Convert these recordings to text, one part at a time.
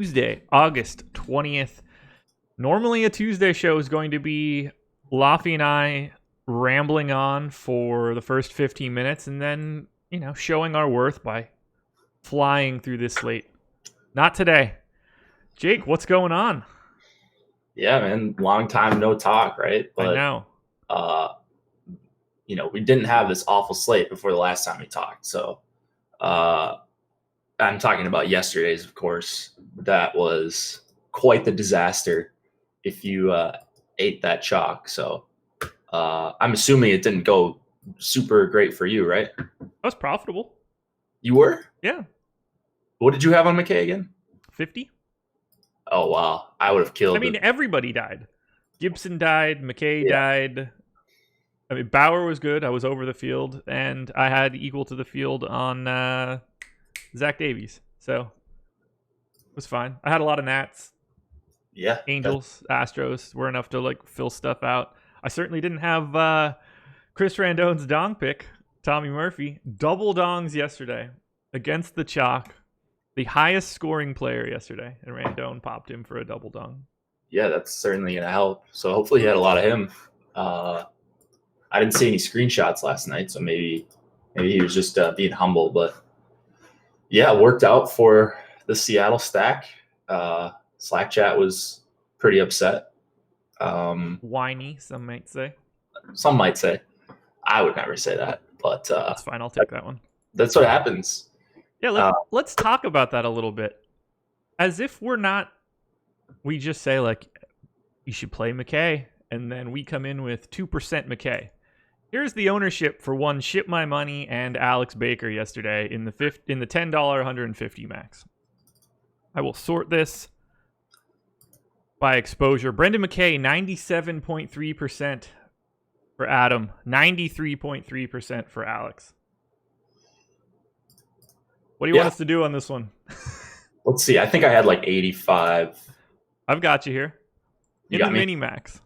Tuesday, August 20th. Normally a Tuesday show is going to be Laffy and I rambling on for the first 15 minutes and then, showing our worth by flying through this slate. Not today. Jake, what's going on? Yeah, man. Long time no talk, right? I know. We didn't have this awful slate before the last time we talked. So I'm talking about yesterday's, of course. That was quite the disaster if you ate that chalk. So I'm assuming it didn't go super great for you, right? That was profitable. You were? Yeah. What did you have on McKay again? 50. Oh, wow. I would have killed everybody died. Gibson died. McKay died. Bauer was good. I was over the field, and I had equal to the field on Zach Davies. So it was fine. I had a lot of Nats. Yeah. Angels, Astros were enough to fill stuff out. I certainly didn't have Chris Randone's dong pick, Tommy Murphy. Double dongs yesterday against the chalk. The highest scoring player yesterday, and Randone popped him for a double dong. Yeah, that's certainly going to help. So hopefully you had a lot of him. I didn't see any screenshots last night, so maybe he was just being humble. But yeah, it worked out for the Seattle stack. Slack chat was pretty upset. Whiny, some might say. Some might say. I would never say that, but that's fine. I'll take that one. That's what happens. Yeah, let's talk about that a little bit. As if we just say, you should play McKay, and then we come in with 2% McKay. Here's the ownership for one Ship My Money and Alex Baker yesterday in the $10 150 max. I will sort this by exposure. Brendan McKay, 97.3% for Adam, 93.3% for Alex. What do you want us to do on this one? Let's see. I think I had 85. I've got you here. In the mini max.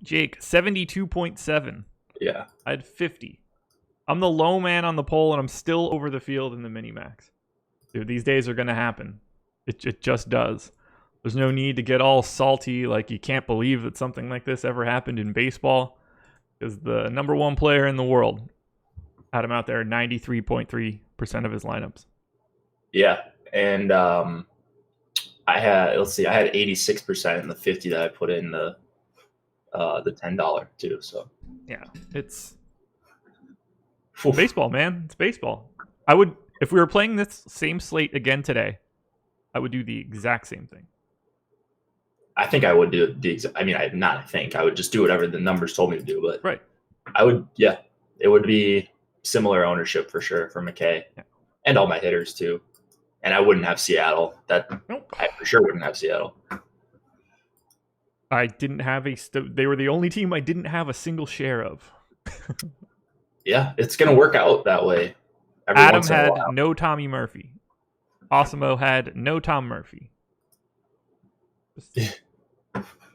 Jake, 72.7. Yeah. I had 50. I'm the low man on the poll, and I'm still over the field in the mini max. Dude, these days are going to happen. It just does. There's no need to get all salty like you can't believe that something like this ever happened in baseball. Because the number one player in the world had him out there 93.3% of his lineups. Yeah. And I had 86% in the 50 that I put in the $10 too. So yeah, it's baseball, man. It's baseball. If we were playing this same slate again today, I would do the exact same thing. I think I would do I would just do whatever the numbers told me to do, but right. It would be similar ownership for sure for McKay and all my hitters too. And I wouldn't have Seattle. I for sure wouldn't have Seattle. I didn't have they were the only team I didn't have a single share of. Yeah, it's going to work out that way. Adam had no Tommy Murphy. Osimo had no Tom Murphy.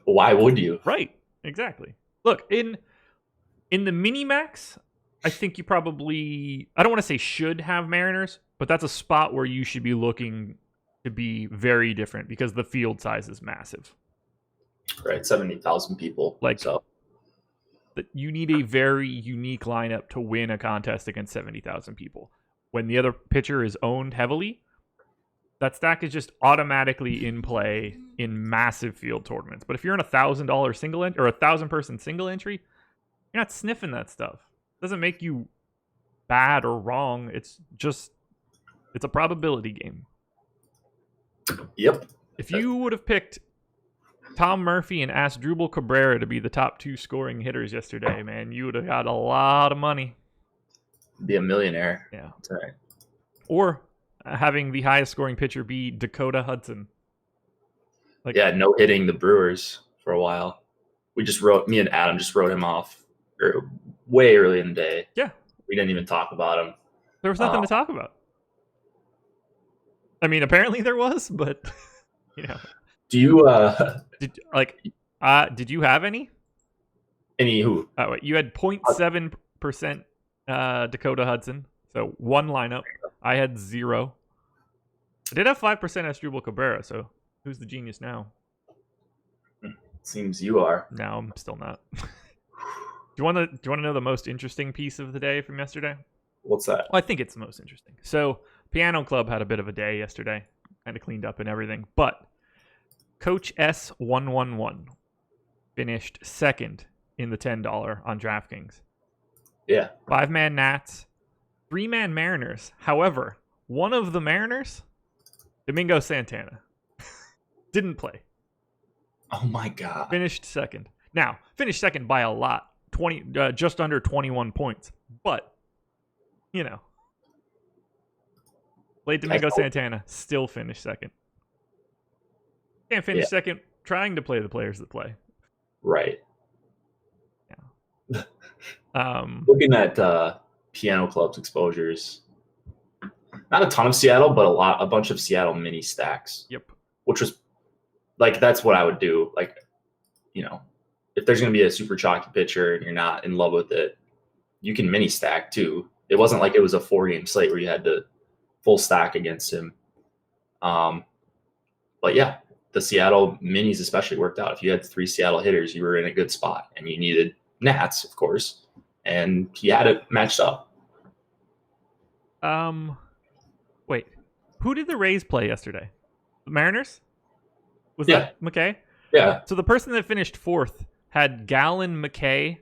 Why would you? Right, exactly. Look, in the mini-max, I think you probably, I don't want to say should have Mariners, but that's a spot where you should be looking to be very different because the field size is massive. Right, 70,000 people. You need a very unique lineup to win a contest against 70,000 people. When the other pitcher is owned heavily, that stack is just automatically in play in massive field tournaments. But if you're in $1,000 single entry or 1,000-person single entry, you're not sniffing that stuff. It doesn't make you bad or wrong. It's a probability game. Yep. If you would have picked Tom Murphy and Asdrubal Cabrera to be the top two scoring hitters yesterday, man, you would have got a lot of money. Be a millionaire. Yeah. That's right. Or having the highest scoring pitcher be Dakota Hudson. No hitting the Brewers for a while. Me and Adam just wrote him off way early in the day. Yeah. We didn't even talk about him. There was nothing to talk about. I mean, apparently there was, but Do you did you have any? Any who? Oh, wait, you had 0.7% Dakota Hudson. So one lineup. I had 0. I did have 5% Asdrubal Cabrera, so who's the genius now? Seems you are. No, I'm still not. Do you want to know the most interesting piece of the day from yesterday? What's that? Well, I think it's the most interesting. So, Piano Club had a bit of a day yesterday, kind of cleaned up and everything. But Coach S111 finished second in the $10 on DraftKings. Yeah. 5-man Nats, 3-man Mariners. However, one of the Mariners, Domingo Santana, didn't play. Oh my God. Finished second. Now, finished second by a lot. Just under 21 points. But, you know, late Domingo Santana still finished second. Can't finish second trying to play the players that play. Right. Yeah. Looking at Piano Club's exposures, not a ton of Seattle, but a bunch of Seattle mini stacks. Yep. Which was like, that's what I would do. Like, you know, if there's going to be a super chalky pitcher and you're not in love with it, you can mini stack too. It wasn't like it was a 4-game slate where you had to full stack against him. But yeah, the Seattle minis especially worked out. If you had 3 Seattle hitters, you were in a good spot, and you needed Nats, of course, and he had it matched up. Wait, who did the Rays play yesterday? The Mariners? Was that McKay? Yeah. So the person that finished fourth had Gallon McKay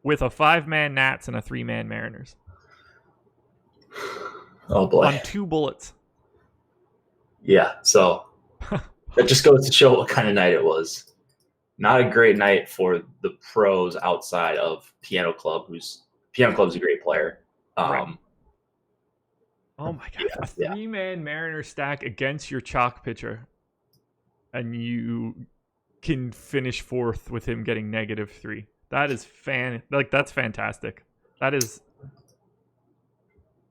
with a 5-man Nats and a 3-man Mariners. Oh boy. On 2 bullets. Yeah, so that just goes to show what kind of night it was. Not a great night for the pros outside of Piano Club, Piano Club's a great player. Right. Oh my God. A 3-man Mariner stack against your chalk pitcher. And you can finish fourth with him getting -3. That is that's fantastic. That is.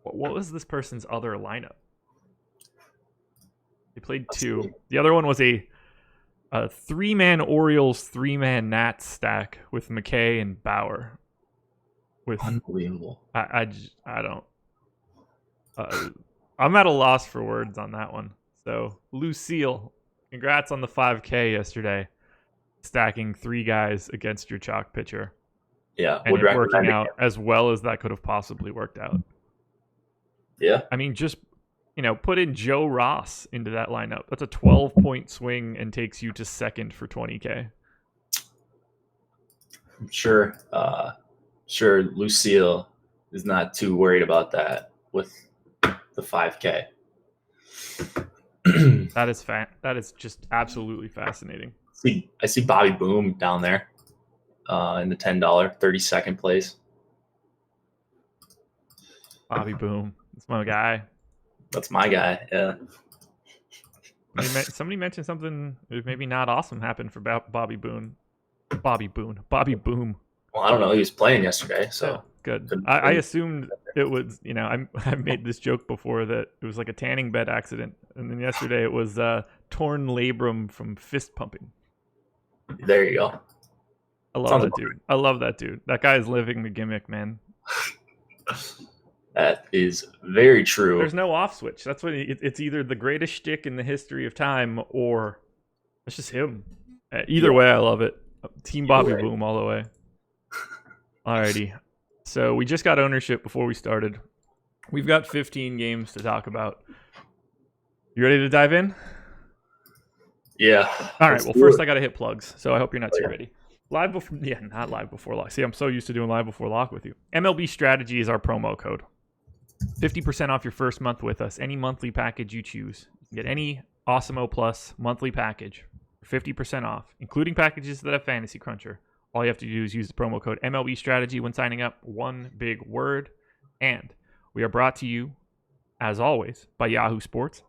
What was this person's other lineup? They played 2. The other one was a 3-man Orioles, 3-man Nats stack with McKay and Bauer. With unbelievable. I don't. I'm at a loss for words on that one. So Lucille, congrats on the 5K yesterday, stacking 3 guys against your chalk pitcher. Yeah, and it working out as well as that could have possibly worked out. Yeah, I mean, just put in Joe Ross into that lineup. That's a 12-point swing and takes you to second for 20K. I'm sure Lucille is not too worried about that with the 5K. That is just absolutely fascinating. I see Bobby Boom down there in the $10 32nd place. Bobby Boom, that's my guy. That's my guy. Yeah. Somebody mentioned something maybe not awesome happened for Bobby Boom. Bobby Boom. Well, I don't know. He was playing yesterday, so yeah, good. I assumed it was. I made this joke before that it was like a tanning bed accident, and then yesterday it was torn labrum from fist pumping. There you go. I love that dude. I love that dude. That guy is living the gimmick, man. That is very true. There's no off switch. That's what it's either the greatest shtick in the history of time or it's just him. Either way, I love it. Team Bobby Boom all the way. Alrighty. So we just got ownership before we started. We've got 15 games to talk about. You ready to dive in? Yeah. All right. Well, first I got to hit plugs. So I hope you're not too ready. Not live before lock. See, I'm so used to doing live before lock with you. MLB Strategy is our promo code. 50% off your first month with us. Any monthly package you choose. You can get any Awesemo Plus monthly package for 50% off, including packages that have Fantasy Cruncher. All you have to do is use the promo code MLB Strategy when signing up. One big word. And we are brought to you, as always, by Yahoo Sports.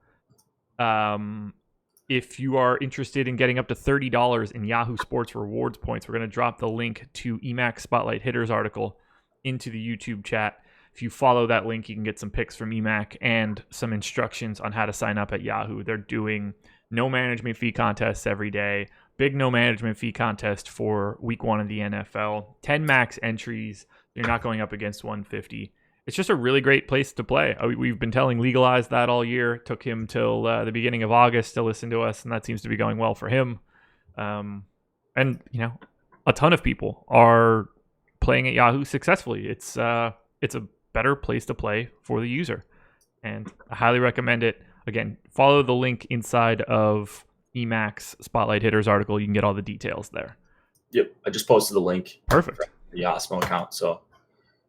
If you are interested in getting up to $30 in Yahoo Sports rewards points, we're going to drop the link to EMAC Spotlight Hitters article into the YouTube chat. If you follow that link, you can get some picks from EMAC and some instructions on how to sign up at Yahoo. They're doing no management fee contests every day. Big no management fee contest for week 1 of the NFL. 10 max entries. You're not going up against 150. it's just a really great place to play. We've been telling Legalize that all year. It took him till the beginning of August to listen to us, and that seems to be going well for him. And a ton of people are playing at Yahoo successfully. It's a better place to play for the user, and I highly recommend it. Again, follow the link inside of Emacs Spotlight Hitters article. You can get all the details there. Yep, I just posted the link. Perfect. For the Osmo account. So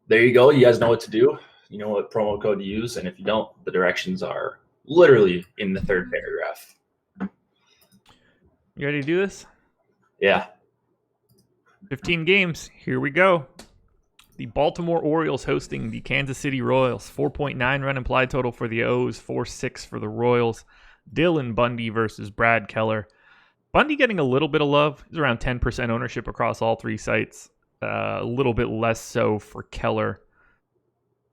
there you go. You guys know what to do. You know what promo code to use, and if you don't, the directions are literally in the third paragraph. You ready to do this? Yeah. 15 games. Here we go. The Baltimore Orioles hosting the Kansas City Royals. 4.9 run implied total for the O's, 4.6 for the Royals. Dylan Bundy versus Brad Keller. Bundy getting a little bit of love. He's around 10% ownership across all three sites. A little bit less so for Keller.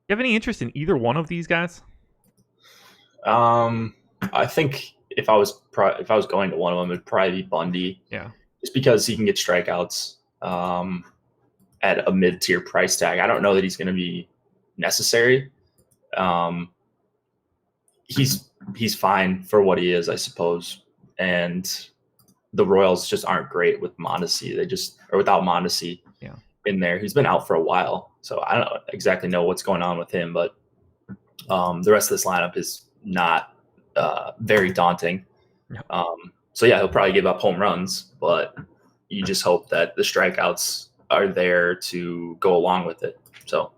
You have any interest in either one of these guys? I think if I was going to one of them, it'd probably be Bundy. Yeah. Just because he can get strikeouts at a mid-tier price tag. I don't know that he's going to be necessary. He's fine for what he is, I suppose. And the Royals just aren't great with Mondesi. Without Mondesi in there. He's been out for a while, so I don't exactly know what's going on with him. But the rest of this lineup is not very daunting. So yeah, he'll probably give up home runs, but you just hope that the strikeouts are there to go along with it. So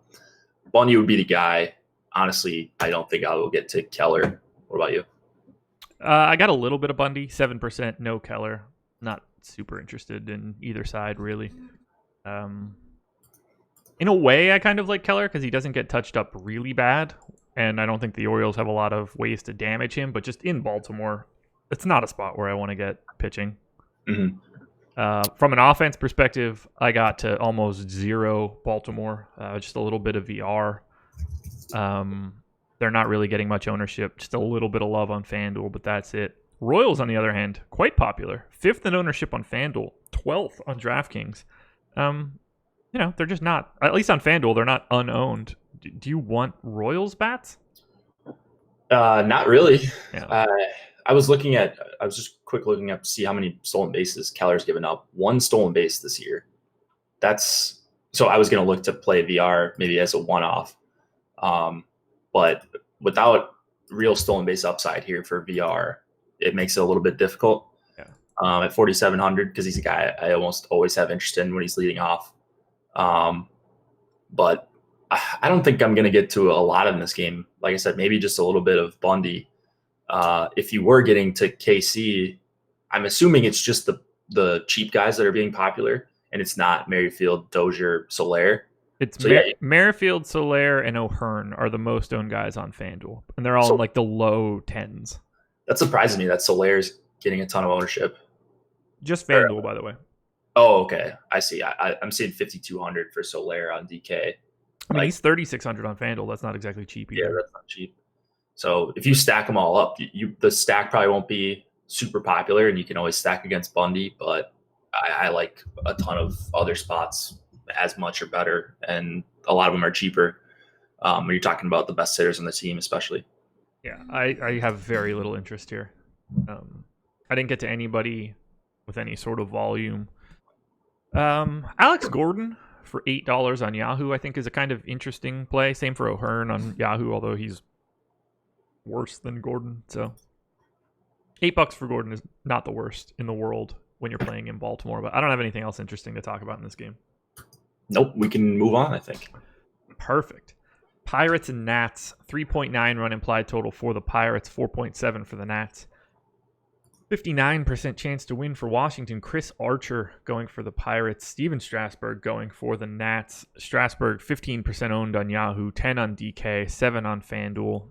Bundy would be the guy. Honestly, I don't think I will get to Keller. What about you? I got a little bit of Bundy, 7%, no Keller. Not super interested in either side, really. In a way, I kind of like Keller because he doesn't get touched up really bad, and I don't think the Orioles have a lot of ways to damage him, but just in Baltimore, it's not a spot where I want to get pitching. Mm-hmm. From an offense perspective, I got to almost zero Baltimore, just a little bit of VR. They're not really getting much ownership, just a little bit of love on FanDuel, but that's it. Royals, on the other hand, quite popular. 5th in ownership on FanDuel, 12th on DraftKings. They're just not, at least on FanDuel, they're not unowned. Do you want Royals bats? Not really. Yeah. I was just quick looking up to see how many stolen bases Keller's given up. 1 stolen base this year. So I was going to look to play VR maybe as a one-off. But without real stolen base upside here for VR, it makes it a little bit difficult. Yeah. At 4,700, because he's a guy I almost always have interest in when he's leading off. But I don't think I'm going to get to a lot in this game. Like I said, maybe just a little bit of Bundy. If you were getting to KC, I'm assuming it's just the cheap guys that are being popular, and it's not Merrifield, Dozier, Soler. It's Merrifield, Soler, and O'Hearn are the most owned guys on FanDuel, and they're all in like the low 10s. That surprises me that Soler's getting a ton of ownership. Just FanDuel, by the way. Oh, okay. I see. I'm seeing 5,200 for Soler on DK. I mean, he's 3,600 on FanDuel. That's not exactly cheap either. Yeah, that's not cheap. So if you stack them all up, the stack probably won't be super popular, and you can always stack against Bundy, but I like a ton of other spots as much or better, and a lot of them are cheaper when you're talking about the best hitters on the team, especially. Yeah, I have very little interest here. I didn't get to anybody with any sort of volume. Alex Gordon for $8 on Yahoo, I think, is a kind of interesting play. Same for O'Hearn on Yahoo, although he's worse than Gordon. So $8 for Gordon is not the worst in the world when you're playing in Baltimore, but I don't have anything else interesting to talk about in this game. Nope, we can move on, I think. Perfect. Pirates and Nats, 3.9 run implied total for the Pirates, 4.7 for the Nats. 59% chance to win for Washington. Chris Archer going for the Pirates. Steven Strasburg going for the Nats. Strasburg, 15% owned on Yahoo, 10 on DK, 7 on FanDuel.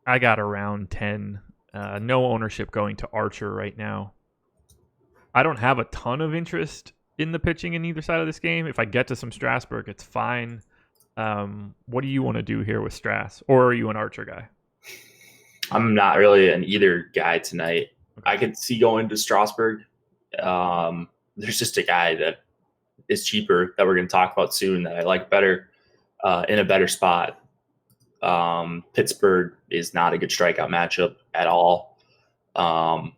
I got around 10. No ownership going to Archer right now. I don't have a ton of interest in the pitching in either side of this game. If I get to some Strasburg, it's fine. What do you want to do here with Strass? Or are you an Archer guy? I'm not really an either guy tonight. I could see going to Strasburg. There's just a guy that is cheaper that we're going to talk about soon that I like better in a better spot. Pittsburgh is not a good strikeout matchup at all. And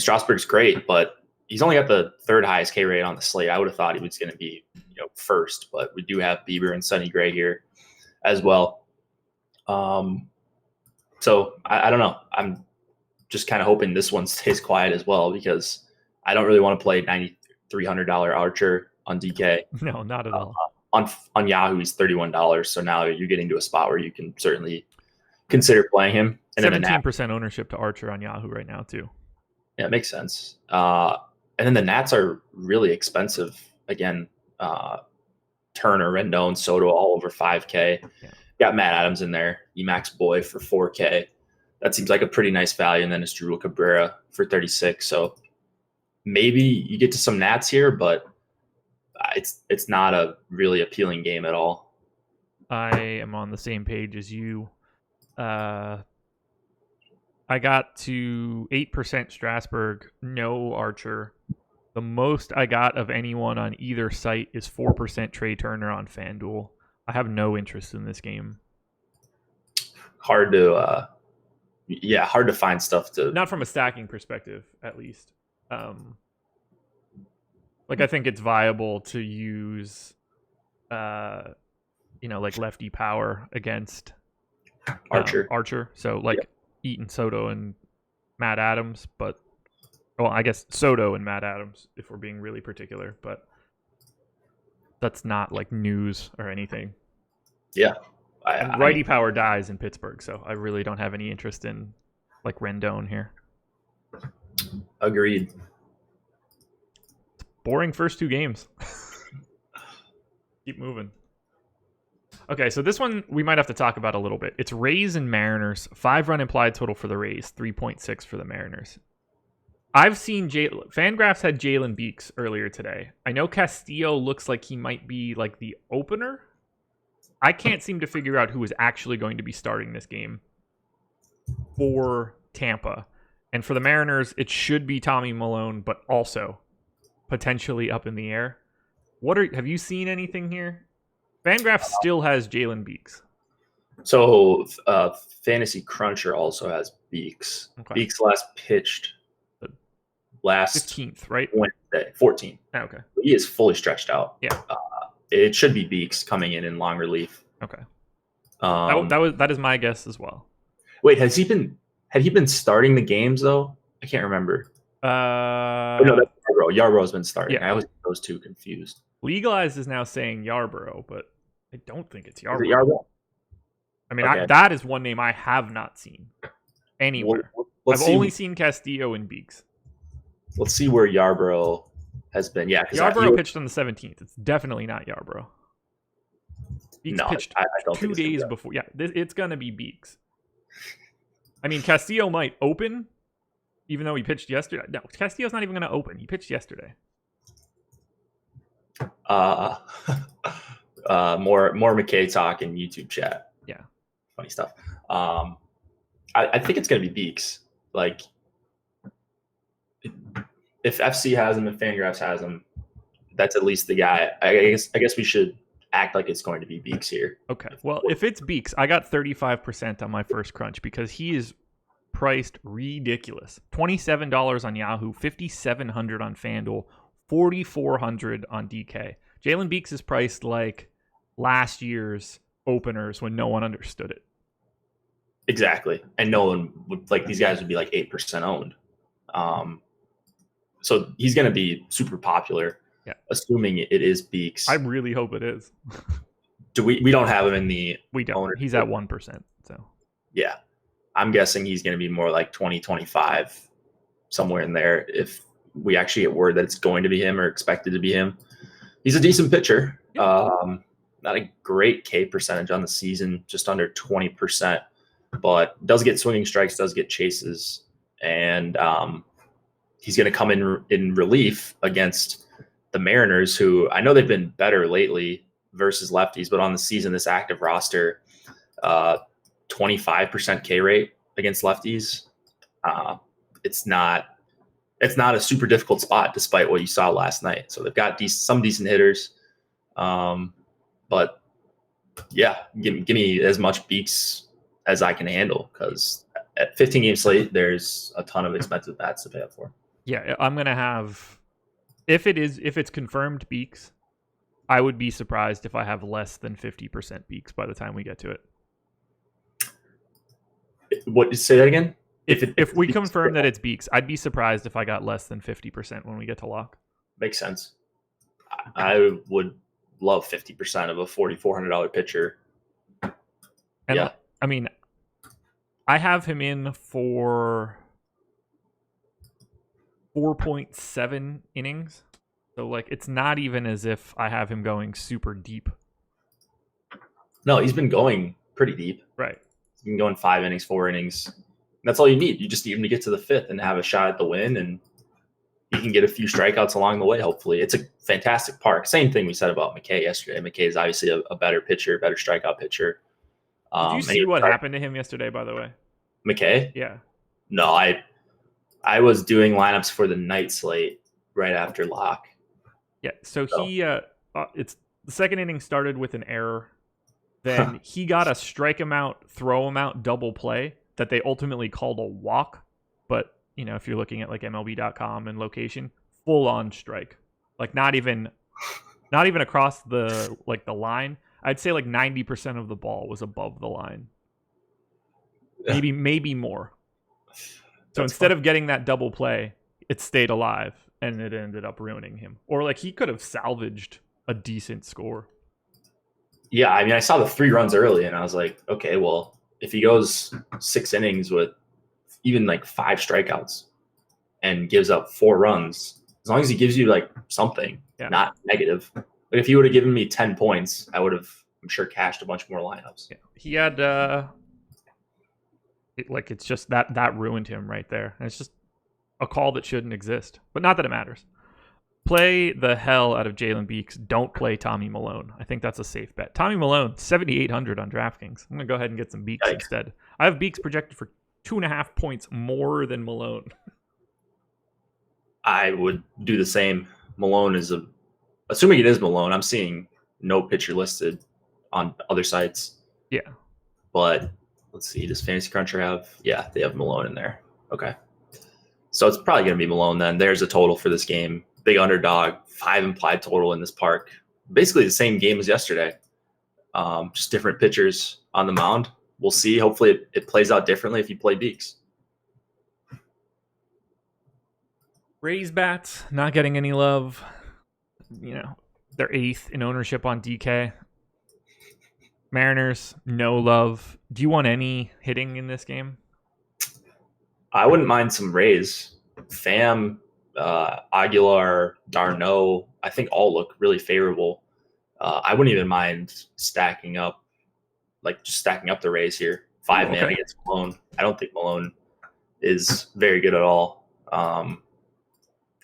Strasburg's great, but he's only got the third highest K rate on the slate. I would have thought he was going to be, first, but we do have Bieber and Sonny Gray here as well. So I don't know. I'm just kind of hoping this one stays quiet as well, because I don't really want to play $9,300 Archer on DK. No, not at all. On Yahoo, he's $31. So now you're getting to a spot where you can certainly consider playing him. And 17% ownership to Archer on Yahoo right now too. Yeah, it makes sense. And then the Nats are really expensive. Again, Turner, Rendon, Soto all over 5K. Yeah. Got Matt Adams in there, Emax Boy for 4K. That seems like a pretty nice value. And then it's Drew Cabrera for 36. So maybe you get to some Nats here, but it's not a really appealing game at all. I am on the same page as you. I got to 8% Strasburg, no Archer. The most I got of anyone on either site is 4% Trey Turner on FanDuel. I have no interest in this game. Hard to find stuff to. Not from a stacking perspective, at least. I think it's viable to use, like lefty power against Archer. So Eaton, Soto, and Matt Adams, but I guess Soto and Matt Adams if we're being really particular, but that's not like news or anything. Yeah. And righty power dies in Pittsburgh, so I really don't have any interest in like Rendon here. Agreed. Boring first two games. Keep moving. Okay, so this one we might have to talk about a little bit. It's Rays and Mariners. 5-run implied total for the Rays, 3.6 for the Mariners. I've seen Fangraphs had Jalen Beeks earlier today. I know Castillo looks like he might be like the opener. I can't seem to figure out who is actually going to be starting this game for Tampa. And for the Mariners, it should be Tommy Malone, but also potentially up in the air. Have you seen anything here? Fangraphs still has Jalen Beeks. So Fantasy Cruncher also has Beeks. Okay. Beeks last pitched last 15th, right? Wednesday, 14th. Okay. He is fully stretched out. Yeah. It should be Beeks coming in long relief. Okay. That is my guess as well. Wait, had he been starting the games though? I can't remember. No, that's Yarbrough. Yarbrough's been starting. Yeah. I always get those two confused. Legalized is now saying Yarbrough, but I don't think it's Yarbrough. Is it Yarbrough? I mean, okay. That is one name I have not seen anywhere. I've only seen Castillo and Beeks. Let's see where Yarbrough has been. Yeah, Yarbrough pitched on the 17th. It's definitely not Yarbrough. Beeks pitched I don't 2 days before. Yeah, it's going to be Beeks. I mean, Castillo might open, even though he pitched yesterday. No, Castillo's not even going to open. He pitched yesterday. More McKay talk in YouTube chat. Yeah, funny stuff. I think it's going to be Beeks. Like, if FC has him, if Fangraphs has him, that's at least the guy. I guess we should act like it's going to be Beeks here. Okay. Well, if it's Beeks, I got 35% on my first crunch because he is priced ridiculous. $27 on Yahoo, $5,700 on FanDuel, $4,400 on DK. Jalen Beeks is priced like last year's openers when no one understood it. Exactly. And no one would, like, these guys would be like 8% owned. So he's going to be super popular, assuming it is Beeks. I really hope it is. We don't have him in the We don't. He's at 1%. So yeah, I'm guessing he's going to be more like 20, 25, somewhere in there. If we actually get word that it's going to be him or expected to be him, he's a decent pitcher. Not a great K percentage on the season, just under 20%, but does get swinging strikes, does get chases, and he's going to come in relief against the Mariners, who I know they've been better lately versus lefties, but on the season, this active roster, 25% K rate against lefties. It's not a super difficult spot, despite what you saw last night. So they've got some decent hitters, but Yeah, give me as much beats as I can handle, because at 15-game slate, there's a ton of expensive bats to pay up for. Yeah, I'm gonna have if it's confirmed Beaks, I would be surprised if I have less than 50% Beaks by the time we get to it. What? Say that again. If we confirm that it's Beaks, I'd be surprised if I got less than 50% when we get to lock. Makes sense. I would love 50% of a $4,400 pitcher. And yeah, I mean, I have him in for 4.7 innings. So, like, it's not even as if I have him going super deep. No, he's been going pretty deep. Right. He's been going 5 innings, 4 innings. That's all you need. You just need him to get to the 5th and have a shot at the win, and he can get a few strikeouts along the way, hopefully. It's a fantastic park. Same thing we said about McKay yesterday. McKay is obviously a better pitcher, better strikeout pitcher. Did you see what happened to him yesterday, by the way? McKay? Yeah. No, I was doing lineups for the night slate right after lock. Yeah, so he it's the second inning started with an error. Then he got a strike him out, throw him out double play that they ultimately called a walk. But, you know, if you're looking at like MLB.com and location, full on strike. Like not even across the line. I'd say like 90% of the ball was above the line. Maybe more. So instead of getting that double play, it stayed alive and it ended up ruining him. Or like he could have salvaged a decent score. Yeah, I mean, I saw the 3 runs early and I was like, okay, well, if he goes 6 innings with even like 5 strikeouts and gives up 4 runs, as long as he gives you like something, not negative. But if he would have given me 10 points, I would have, I'm sure, cashed a bunch more lineups. Yeah. He had it's just that ruined him right there. And it's just a call that shouldn't exist. But not that it matters. Play the hell out of Jalen Beeks. Don't play Tommy Milone. I think that's a safe bet. Tommy Milone, 7,800 on DraftKings. I'm going to go ahead and get some Beeks instead. I have Beeks projected for 2.5 points more than Milone. I would do the same. Milone is assuming it is Milone, I'm seeing no pitcher listed on other sites. Yeah. But let's see, does Fantasy Cruncher have? Yeah, they have Milone in there. Okay. So it's probably going to be Milone then. There's a total for this game. Big underdog, 5 implied total in this park. Basically the same game as yesterday. Just different pitchers on the mound. We'll see. Hopefully it plays out differently if you play Beeks. Rays bats, not getting any love. You know, they're 8th in ownership on DK. Mariners, no love. Do you want any hitting in this game? I wouldn't mind some Rays. Pham, Aguilar, Darno, I think all look really favorable. I wouldn't even mind stacking up the Rays here. 5 man against Malone. I don't think Malone is very good at all.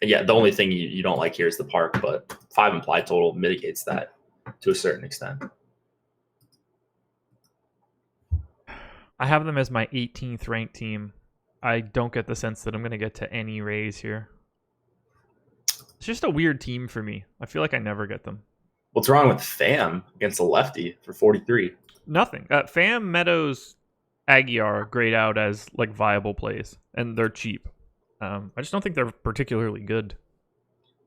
Yeah, the only thing you don't like here is the park, but 5 implied total mitigates that to a certain extent. I have them as my 18th ranked team. I don't get the sense that I'm going to get to any Rays here. It's just a weird team for me. I feel like I never get them. What's wrong with Pham against a lefty for 43? Nothing. Pham, Meadows, Aguilar grayed out as like viable plays, and they're cheap. I just don't think they're particularly good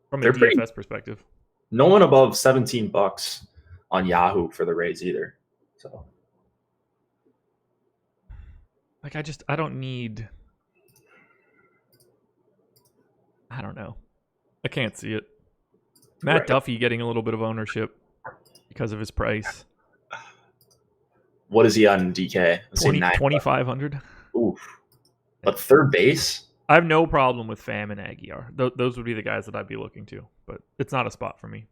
from a DFS perspective. No one above $17 on Yahoo for the Rays either. So, like, I don't need. I don't know. I can't see it. Matt Duffy getting a little bit of ownership because of his price. What is he on DK? 2,500. Oof. But third base? I have no problem with Pham and Aguilar. Those would be the guys that I'd be looking to, but it's not a spot for me.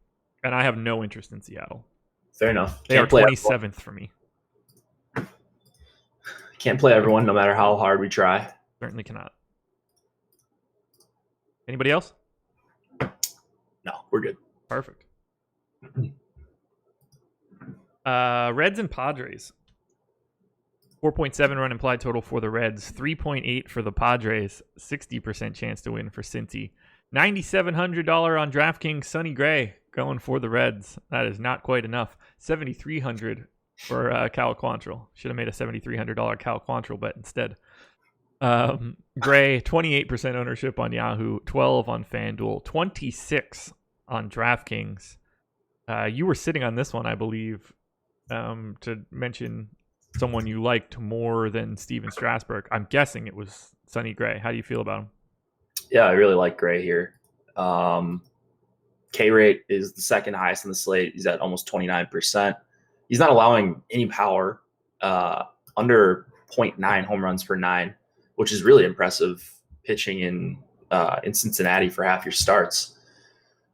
And I have no interest in Seattle. Fair enough. They are 27th for me. Can't play everyone no matter how hard we try. Certainly cannot. Anybody else? No, we're good. Perfect. Reds and Padres. 4.7 run implied total for the Reds. 3.8 for the Padres. 60% chance to win for Cincy. $9,700 on DraftKings. Sonny Gray going for the Reds. That is not quite enough. $7,300 for Cal Quantrill. Should have made a $7,300 Cal Quantrill bet instead. Gray, 28% ownership on Yahoo, 12 on FanDuel, 26 on DraftKings. You were sitting on this one, I believe, to mention someone you liked more than Steven Strasburg. I'm guessing it was Sonny Gray. How do you feel about him? Yeah, I really like Gray here. K rate is the second highest on the slate. He's at almost 29%. He's not allowing any power, under 0.9 home runs per nine, which is really impressive pitching in Cincinnati for half your starts.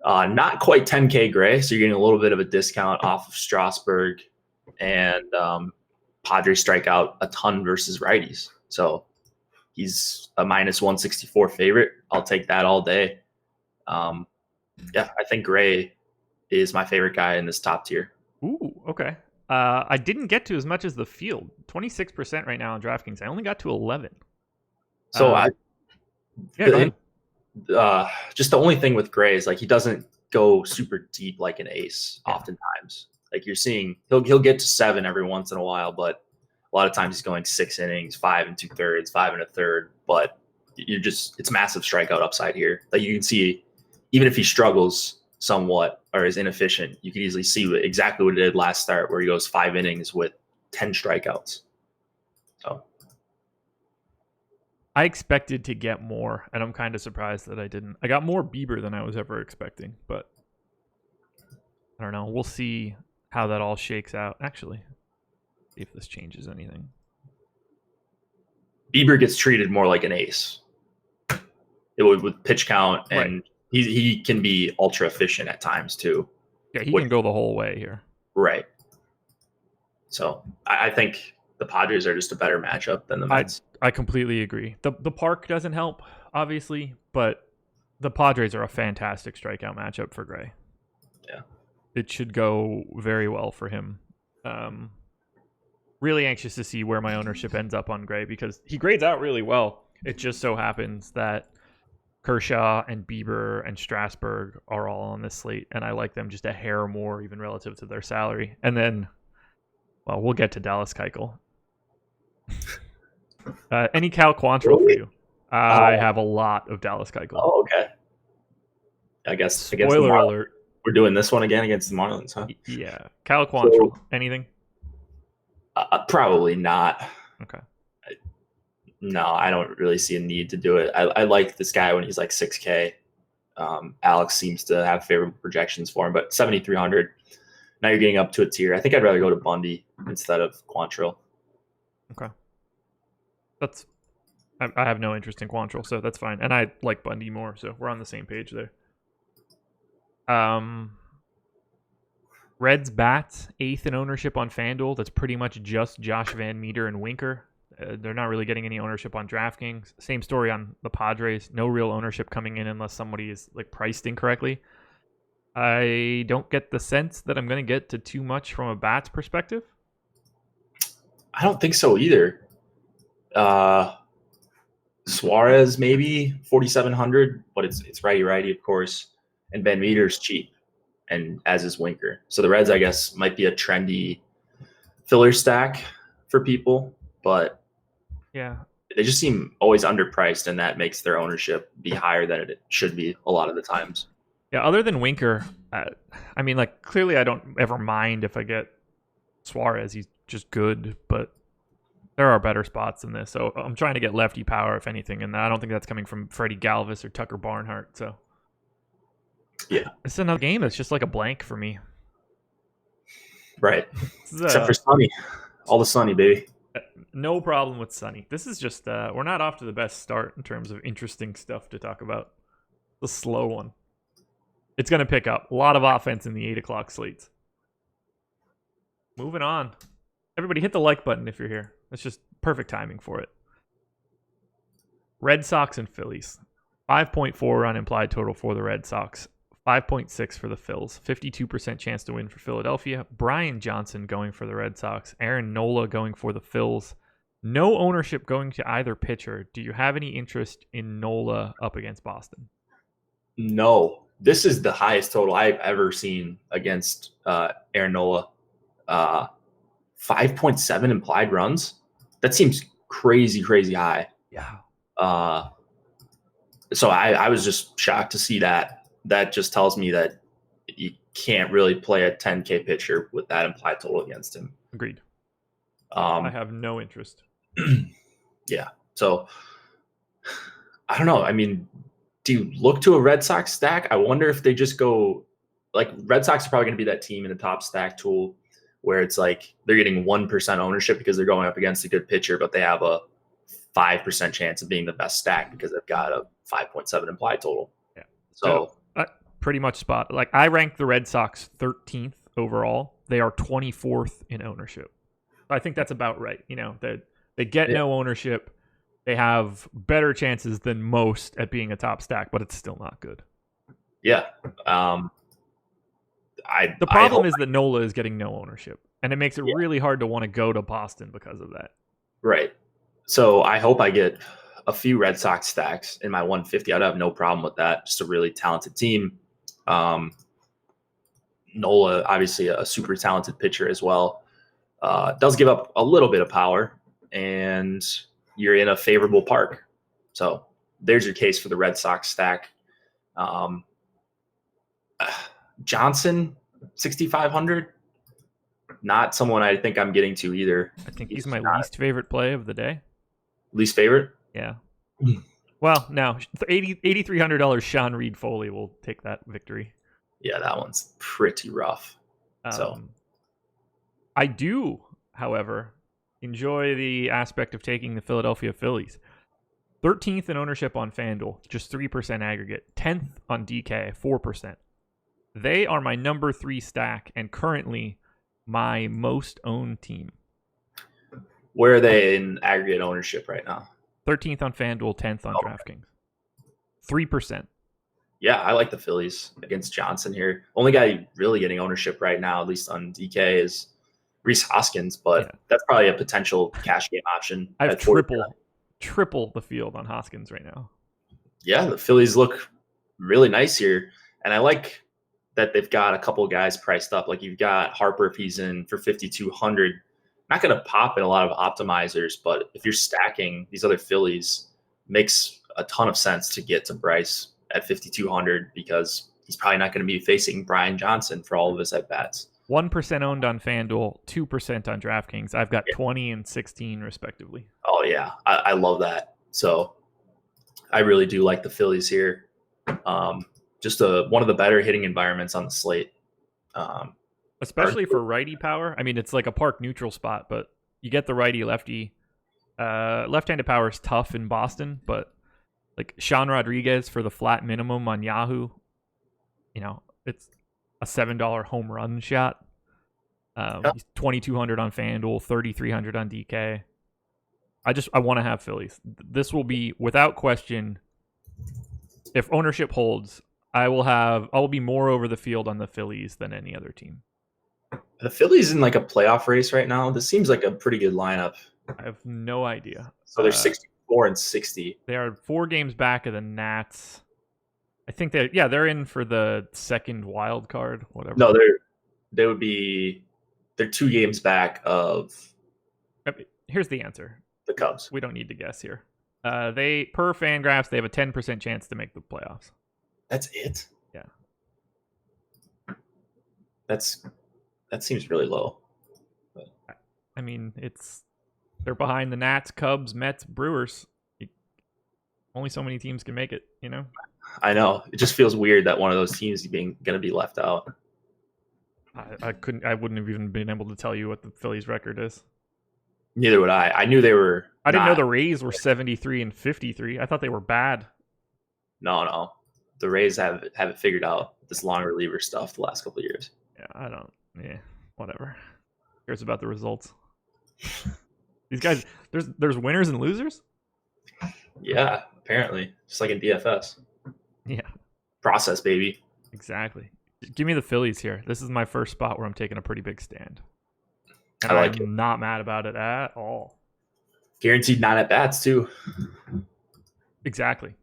Not quite 10K Gray, so you're getting a little bit of a discount off of Strasburg, and Padres strike out a ton versus righties. So he's a minus 164 favorite. I'll take that all day. Yeah, I think Gray is my favorite guy in this top tier. Ooh, okay. I didn't get to as much as the field. 26% right now on DraftKings. I only got to 11. So go ahead. Just the only thing with Gray is like he doesn't go super deep like an ace. Oftentimes, like you're seeing, he'll get to 7 every once in a while, but a lot of times he's going 6 innings, 5 2/3, 5 1/3. But it's massive strikeout upside here. Like you can see, even if he struggles somewhat or is inefficient, you can easily see exactly what he did last start, where he goes 5 innings with 10 strikeouts. So I expected to get more, and I'm kind of surprised that I didn't. I got more Bieber than I was ever expecting, but I don't know. We'll see how that all shakes out. Actually, see if this changes anything. Bieber gets treated more like an ace. With pitch count, and right. he can be ultra efficient at times too. Yeah, he can go the whole way here. Right. So I think the Padres are just a better matchup than the Mets. I completely agree. The park doesn't help, obviously, but the Padres are a fantastic strikeout matchup for Gray. Yeah. It should go very well for him. Really anxious to see where my ownership ends up on Gray, because he grades out really well. It just so happens that Kershaw and Bieber and Strasburg are all on this slate, and I like them just a hair more, even relative to their salary. And then, well, we'll get to Dallas Keuchel. Any Cal Quantrill for you? I have a lot of Dallas Keuchel. Oh, okay. I guess Spoiler alert. We're doing this one again against the Marlins, huh? Yeah. Cal Quantrill. So, anything? Probably not. Okay. No, I don't really see a need to do it. I like this guy when he's like 6K. Alex seems to have favorable projections for him, but 7,300. Now you're getting up to a tier. I think I'd rather go to Bundy instead of Quantrill. Okay. I have no interest in Quantrill, so that's fine. And I like Bundy more, so we're on the same page there. Reds bats, 8th in ownership on FanDuel. That's pretty much just Josh Van Meter and Winker. They're not really getting any ownership on DraftKings. Same story on the Padres. No real ownership coming in unless somebody is like priced incorrectly. I don't get the sense that I'm going to get to too much from a bats perspective. I don't think so either. Suarez maybe 4,700, but it's righty, of course, and Van Meter's cheap, and as is Winker. So the Reds, I guess, might be a trendy filler stack for people, but yeah, they just seem always underpriced, and that makes their ownership be higher than it should be a lot of the times. Yeah, other than Winker, I mean, like, clearly I don't ever mind if I get Suarez. He's just good, but there are better spots than this. So I'm trying to get lefty power, if anything, and I don't think that's coming from Freddie Galvis or Tucker Barnhart. So yeah, it's another game that's just like a blank for me. Right. Except for Sonny. All the Sonny, baby. No problem with Sonny. This is just, we're not off to the best start in terms of interesting stuff to talk about. The slow one. It's going to pick up. A lot of offense in the 8 o'clock slates. Moving on. Everybody hit the like button if you're here. That's just perfect timing for it. Red Sox and Phillies. 5.4 on implied total for the Red Sox. 5.6 for the Phils. 52% chance to win for Philadelphia. Brian Johnson going for the Red Sox. Aaron Nola going for the Phils. No ownership going to either pitcher. Do you have any interest in Nola up against Boston? No. This is the highest total I've ever seen against Aaron Nola. 5.7 implied runs. That seems crazy high. Yeah. So I was just shocked to see that. That just tells me that you can't really play a 10K pitcher with that implied total against him. Agreed. I have no interest. Yeah. So I don't know. I mean, do you look to a Red Sox stack? I wonder if they just go like Red Sox are probably going to be that team in the top stack tool where it's like they're getting 1% ownership because they're going up against a good pitcher, but they have a 5% chance of being the best stack because they've got a 5.7 implied total. Yeah. So pretty much spot. Like I rank the Red Sox 13th overall. They are 24th in ownership. I think that's about right. You know, they get no ownership. They have better chances than most at being a top stack, but it's still not good. Yeah. The problem is that Nola is getting no ownership, and it makes it really hard to want to go to Boston because of that. Right. So I hope I get a few Red Sox stacks in my 150. I'd have no problem with that. Just a really talented team. Nola, obviously a super talented pitcher as well. Does give up a little bit of power, and you're in a favorable park. So there's your case for the Red Sox stack. Johnson, 6,500. Not someone I think I'm getting to either. I think he's my least favorite play of the day. Least favorite? Yeah. Well, now $8,300 Sean Reed Foley will take that victory. Yeah, that one's pretty rough. So I do, however, enjoy the aspect of taking the Philadelphia Phillies. 13th in ownership on FanDuel, just 3% aggregate. 10th on DK, 4%. They are my number 3 stack and currently my most owned team. Where are they in aggregate ownership right now? 13th on FanDuel, 10th on DraftKings. 3%. Yeah, I like the Phillies against Johnson here. Only guy really getting ownership right now, at least on DK, is Rhys Hoskins, but that's probably a potential cash game option. I have triple the field on Hoskins right now. Yeah, the Phillies look really nice here, and I like that they've got a couple of guys priced up. Like you've got Harper if he's in for 5,200. Not going to pop in a lot of optimizers, but if you're stacking these other Phillies, makes a ton of sense to get to Bryce at 5,200 because he's probably not going to be facing Brian Johnson for all of his at bats. 1% owned on FanDuel, 2% on DraftKings. I've got 20 and 16 respectively. Oh yeah, I love that. So I really do like the Phillies here. Just one of the better hitting environments on the slate. Especially for righty power. I mean, it's like a park neutral spot, but you get the righty lefty. Left-handed power is tough in Boston, but like Sean Rodriguez for the flat minimum on Yahoo, you know, it's a $7 home run shot. He's 2,200 on FanDuel, 3,300 on DK. I want to have Phillies. This will be without question. If ownership holds, I will be more over the field on the Phillies than any other team. The Phillies in like a playoff race right now. This seems like a pretty good lineup. I have no idea. So they're 64 and 60. They are 4 games back of the Nats. I think they're in for the second wild card, whatever. No, they're 2 games back of. Here's the answer. The Cubs. We don't need to guess here. They per Fangraphs, they have a 10% chance to make the playoffs. That's it. Yeah. That seems really low. But. I mean, they're behind the Nats, Cubs, Mets, Brewers. Only so many teams can make it, you know? I know. It just feels weird that one of those teams is going to be left out. I wouldn't have even been able to tell you what the Phillies record is. Neither would I. I knew they were. I didn't know the Rays were 73 and 53. I thought they were bad. No. The Rays have it figured out, this long reliever stuff the last couple of years. Yeah, whatever. Who cares about the results? These guys, there's winners and losers? Yeah, apparently. Just like in DFS. Yeah. Process, baby. Exactly. Give me the Phillies here. This is my first spot where I'm taking a pretty big stand. And I'm not mad about it at all. Guaranteed 9 at bats too. Exactly.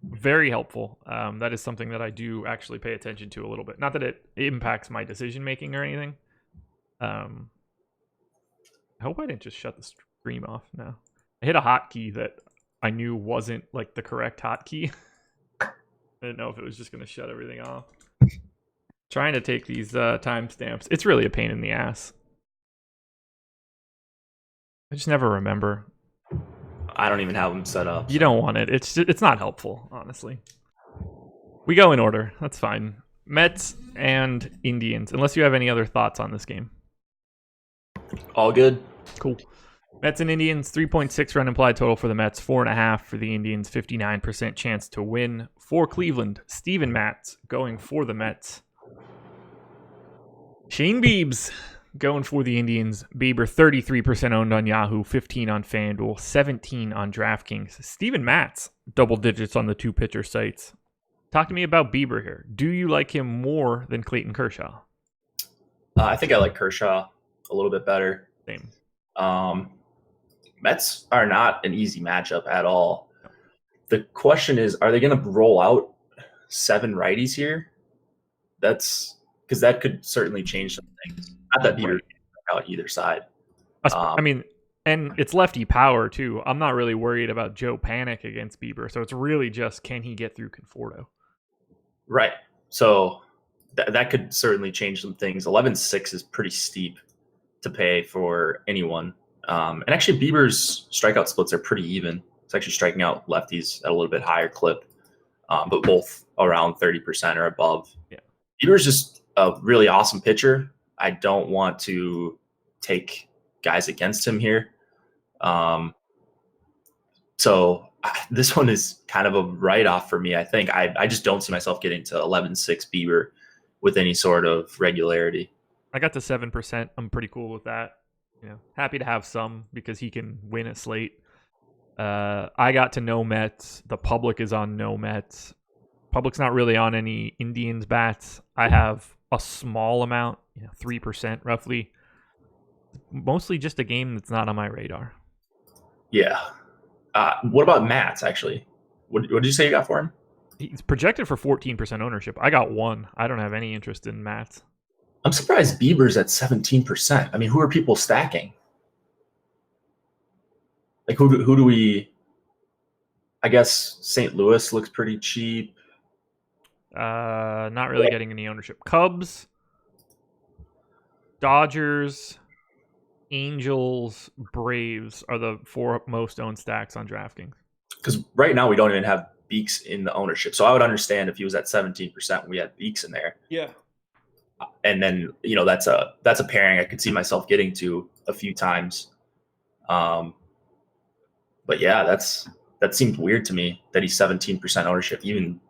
Very helpful. That is something that I do actually pay attention to a little bit. Not that it impacts my decision making or anything. I hope I didn't just shut the stream off now. I hit a hotkey that I knew wasn't like the correct hotkey. I didn't know if it was just going to shut everything off. Trying to take these timestamps. It's really a pain in the ass. I just never remember. I don't even have them set up. You don't want it. It's not helpful, honestly. We go in order. That's fine. Mets and Indians, unless you have any other thoughts on this game. All good. Cool. Mets and Indians, 3.6 run implied total for the Mets, 4.5 for the Indians, 59% chance to win. For Cleveland, Steven Matz going for the Mets. Shane Biebs going for the Indians. Bieber, 33% owned on Yahoo, 15 on FanDuel, 17 on DraftKings. Steven Matz, double digits on the two pitcher sites. Talk to me about Bieber here. Do you like him more than Clayton Kershaw? I think I like Kershaw a little bit better. Same. Mets are not an easy matchup at all. The question is, are they going to roll out 7 righties here? That's because that could certainly change some things. Not that Bieber out either side. I mean, and it's lefty power too. I'm not really worried about Joe Panic against Bieber. So it's really just, can he get through Conforto? Right. So that could certainly change some things. 11.6 is pretty steep to pay for anyone. And actually, Bieber's strikeout splits are pretty even. It's actually striking out lefties at a little bit higher clip, but both around 30% or above. Yeah. Bieber's just a really awesome pitcher. I don't want to take guys against him here. So this one is kind of a write-off for me, I think. I just don't see myself getting to 11.6 Bieber with any sort of regularity. I got to 7%. I'm pretty cool with that. Happy to have some because he can win at slate. I got to no Mets. The public is on no Mets. Public's not really on any Indians bats. I have a small amount, 3% roughly. Mostly just a game that's not on my radar. Yeah. What about Matz, actually? What did you say you got for him? He's projected for 14% ownership. I got 1. I don't have any interest in Matz. I'm surprised Bieber's at 17%. I mean, who are people stacking? Like, who do we... I guess St. Louis looks pretty cheap. Not really getting any ownership. Cubs, Dodgers, Angels, Braves are the 4 most owned stacks on DraftKings. Because right now we don't even have Beeks in the ownership. So I would understand if he was at 17% when we had Beeks in there. Yeah. And then, that's a pairing I could see myself getting to a few times. But yeah, that seems weird to me that he's 17% ownership, even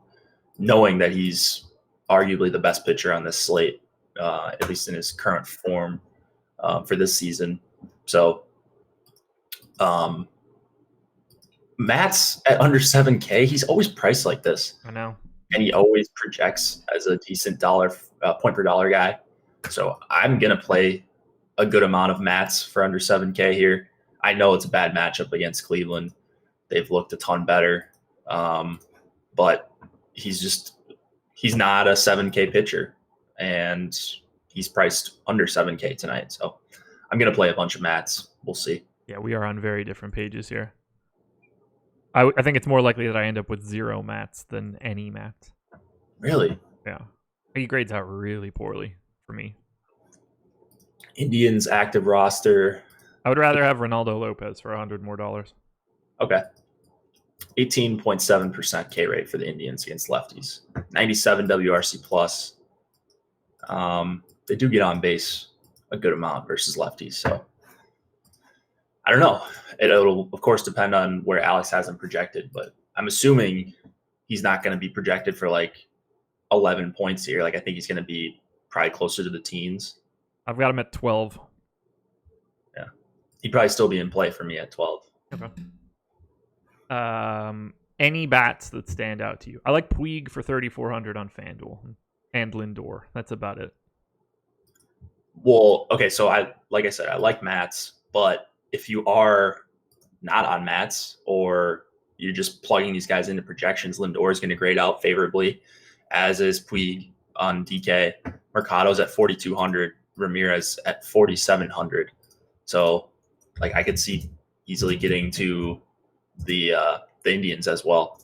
knowing that he's arguably the best pitcher on this slate, at least in his current form for this season. So Matt's at under 7K. He's always priced like this. I know. And he always projects as a decent point per dollar guy. So I'm going to play a good amount of Matz for under 7K here. I know it's a bad matchup against Cleveland. They've looked a ton better. But he's not a 7K pitcher. And he's priced under 7K tonight. So I'm going to play a bunch of Matz. We'll see. Yeah, we are on very different pages here. I think it's more likely that I end up with 0 Mats than any Mats. Really? Yeah. He grades out really poorly for me. Indians active roster. I would rather have Ronaldo Lopez for $100 more. Okay. 18.7% K rate for the Indians against lefties. 97 WRC plus. They do get on base a good amount versus lefties. So I don't know. It'll of course depend on where Alex has him projected, but I'm assuming he's not going to be projected for like 11 points here. Like I think he's going to be probably closer to the teens. I've got him at 12. Yeah. He'd probably still be in play for me at 12. Okay. Any bats that stand out to you? I like Puig for 3,400 on FanDuel and Lindor. That's about it. Well, okay. So I like Matz, but if you are not on Matz or you're just plugging these guys into projections, Lindor is going to grade out favorably, as is Puig on DK. Mercado's at 4,200, Ramirez at 4,700. So like I could see easily getting to the Indians as well.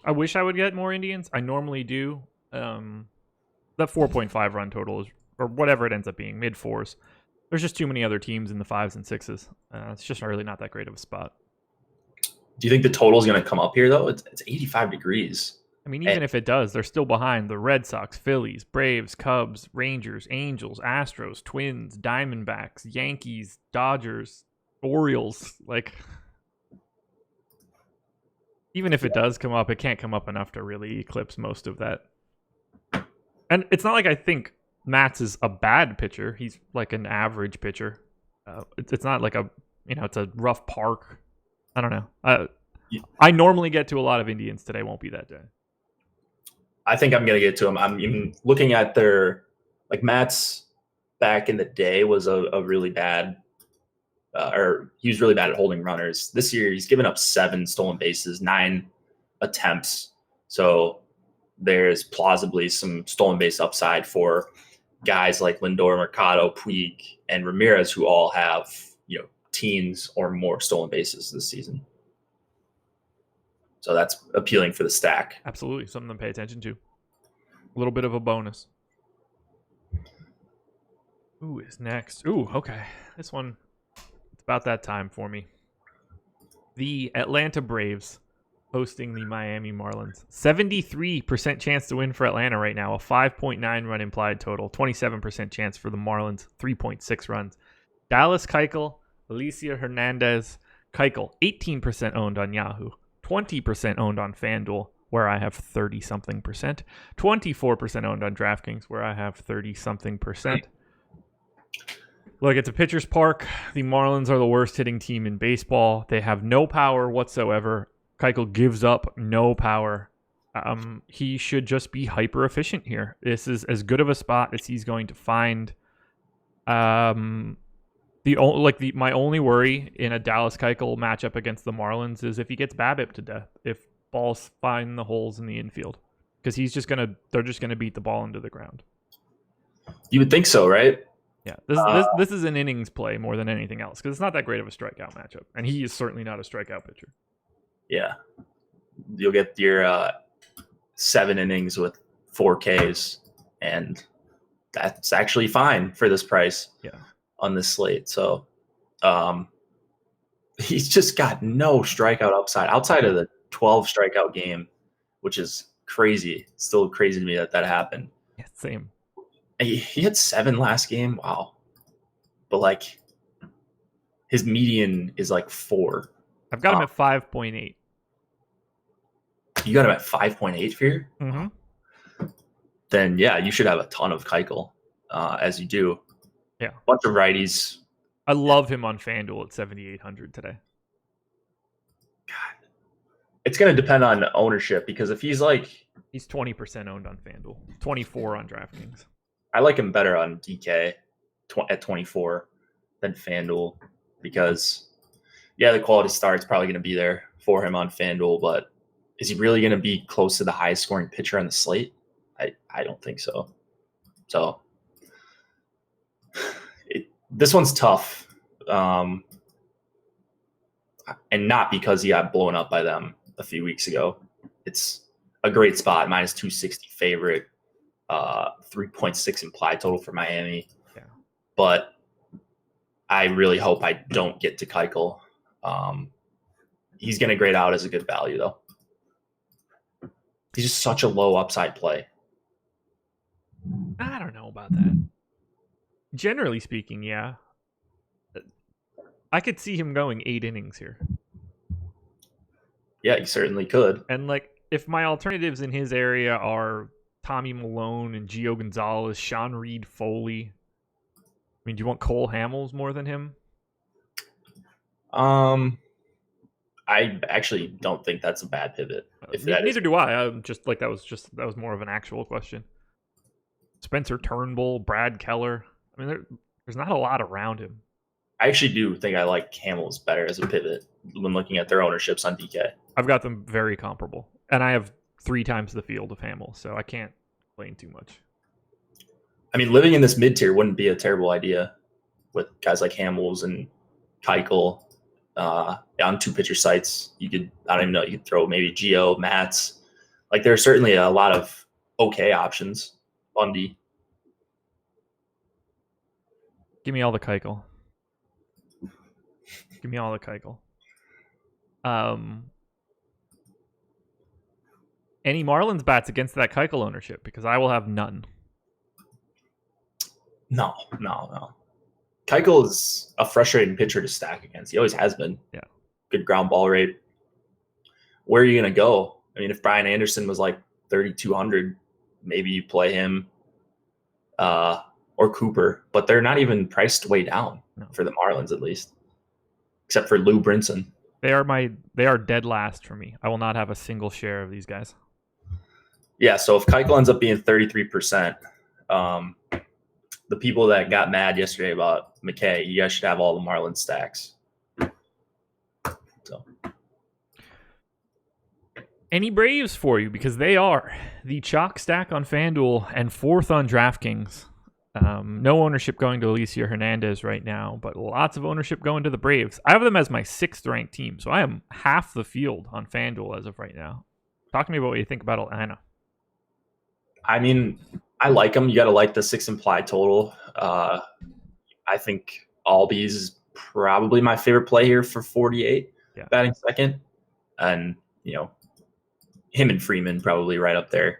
I wish I would get more Indians. I normally do. That 4.5 run total is, or whatever it ends up being, mid fours. There's just too many other teams in the 5s and 6s. It's just really not that great of a spot. Do you think the total is going to come up here, though? It's 85 degrees. I mean, even if it does, they're still behind the Red Sox, Phillies, Braves, Cubs, Rangers, Angels, Astros, Twins, Diamondbacks, Yankees, Dodgers, Orioles. Like, even if it does come up, it can't come up enough to really eclipse most of that. And it's not like I think Matz is a bad pitcher. He's like an average pitcher. It's not like it's a rough park. I don't know. I normally get to a lot of Indians. Today won't be that day. I think I'm going to get to them. I'm even looking at their, like Matt's back in the day was a really bad, or he was really bad at holding runners. This year, he's given up 7 stolen bases, 9 attempts. So there's plausibly some stolen base upside for guys like Lindor, Mercado, Puig, and Ramirez, who all have, teens or more stolen bases this season. So that's appealing for the stack. Absolutely. Something to pay attention to. A little bit of a bonus. Who is next? Ooh, okay. This one, it's about that time for me. The Atlanta Braves hosting the Miami Marlins. 73% chance to win for Atlanta right now. A 5.9 run implied total. 27% chance for the Marlins. 3.6 runs. Dallas Keuchel, Alicia Hernandez. Keuchel, 18% owned on Yahoo. 20% owned on FanDuel, where I have 30-something percent. 24% owned on DraftKings, where I have 30-something percent. Look, it's a pitcher's park. The Marlins are the worst hitting team in baseball. They have no power whatsoever. Keuchel gives up no power. He should just be hyper efficient here. This is as good of a spot as he's going to find. My only worry in a Dallas Keuchel matchup against the Marlins is if he gets BABIP to death, if balls find the holes in the infield, because they're just gonna beat the ball into the ground. You would think so, right? Yeah, this is an innings play more than anything else, because it's not that great of a strikeout matchup, and he is certainly not a strikeout pitcher. Yeah, you'll get your 7 innings with 4 Ks, and that's actually fine for this price. Yeah. On this slate. So he's just got no strikeout upside outside of the 12 strikeout game, which is crazy. It's still crazy to me that happened. Yeah, same. He had 7 last game. Wow. But like his median is like 4. I've got him at 5.8. You got him at 5.8 for you? Mm-hmm. Then yeah, you should have a ton of Keuchel as you do. Yeah. Bunch of righties. I love him on FanDuel at 7,800 today. God. It's going to depend on ownership, because if he's 20% owned on FanDuel, 24 on DraftKings. I like him better on DK at 24 than FanDuel, because the quality start's probably going to be there for him on FanDuel, but is he really going to be close to the highest scoring pitcher on the slate? I don't think so. So this one's tough, and not because he got blown up by them a few weeks ago. It's a great spot, minus 260 favorite, 3.6 implied total for Miami. Yeah. But I really hope I don't get to Keuchel. He's going to grade out as a good value, though. He's just such a low upside play. I don't know about that. Generally speaking, yeah. I could see him going 8 innings here. Yeah, he certainly could. And if my alternatives in his area are Tommy Malone and Gio Gonzalez, Sean Reed Foley, I mean, do you want Cole Hamels more than him? I actually don't think that's a bad pivot. Neither do I. I'm just that was more of an actual question. Spencer Turnbull, Brad Keller. I mean, there's not a lot around him. I actually do think I like Hamels better as a pivot when looking at their ownerships on DK. I've got them very comparable, and I have 3 times the field of Hamels, so I can't complain too much. I mean, living in this mid tier wouldn't be a terrible idea. with guys like Hamels and Keuchel on 2-pitcher sites. You could, I don't even know, you could throw maybe Gio, Mats. Like there's certainly a lot of okay options. Bundy. Give me all the Keuchel. Give me all the Keuchel. Any Marlins bats against that Keuchel ownership? Because I will have none. No. Keuchel is a frustrating pitcher to stack against. He always has been. Yeah. Good ground ball rate. Where are you going to go? I mean, if Brian Anderson was like 3,200, maybe you play him or Cooper, but they're not even priced way down for the Marlins, at least, except for Lou Brinson. They are dead last for me. I will not have a single share of these guys. Yeah, so if Keuchel ends up being 33%, the people that got mad yesterday about McKay, you guys should have all the Marlins stacks. So, any Braves for you? Because they are the chalk stack on FanDuel and 4th on DraftKings. No ownership going to Alicia Hernandez right now, but lots of ownership going to the Braves. I have them as my 6th ranked team, so I am half the field on FanDuel as of right now. Talk to me about what you think about Atlanta. I mean, I like them. You got to like the 6 implied total. I think Albies is probably my favorite play here for 48, batting second. And, him and Freeman probably right up there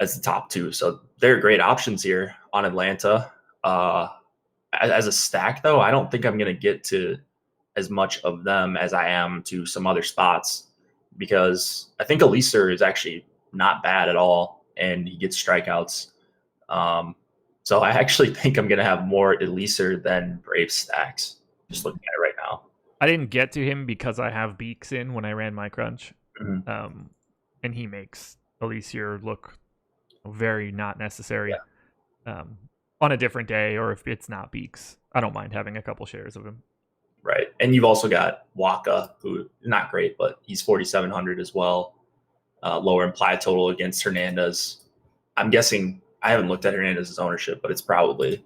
as the top 2. So they're great options here on Atlanta. As a stack, though, I don't think I'm going to get to as much of them as I am to some other spots because I think Alicer is actually not bad at all, and he gets strikeouts. So I actually think I'm going to have more Alicer than Brave stacks, just looking at it right now. I didn't get to him because I have Beeks in when I ran my crunch. Mm-hmm. And he makes Alicer look very not necessary. On a different day, or if it's not Beeks, I don't mind having a couple shares of him. Right. And you've also got Waka, who not great, but he's 4,700 as well. Lower implied total against Hernandez. I'm guessing, I haven't looked at Hernandez's ownership, but it's 1%.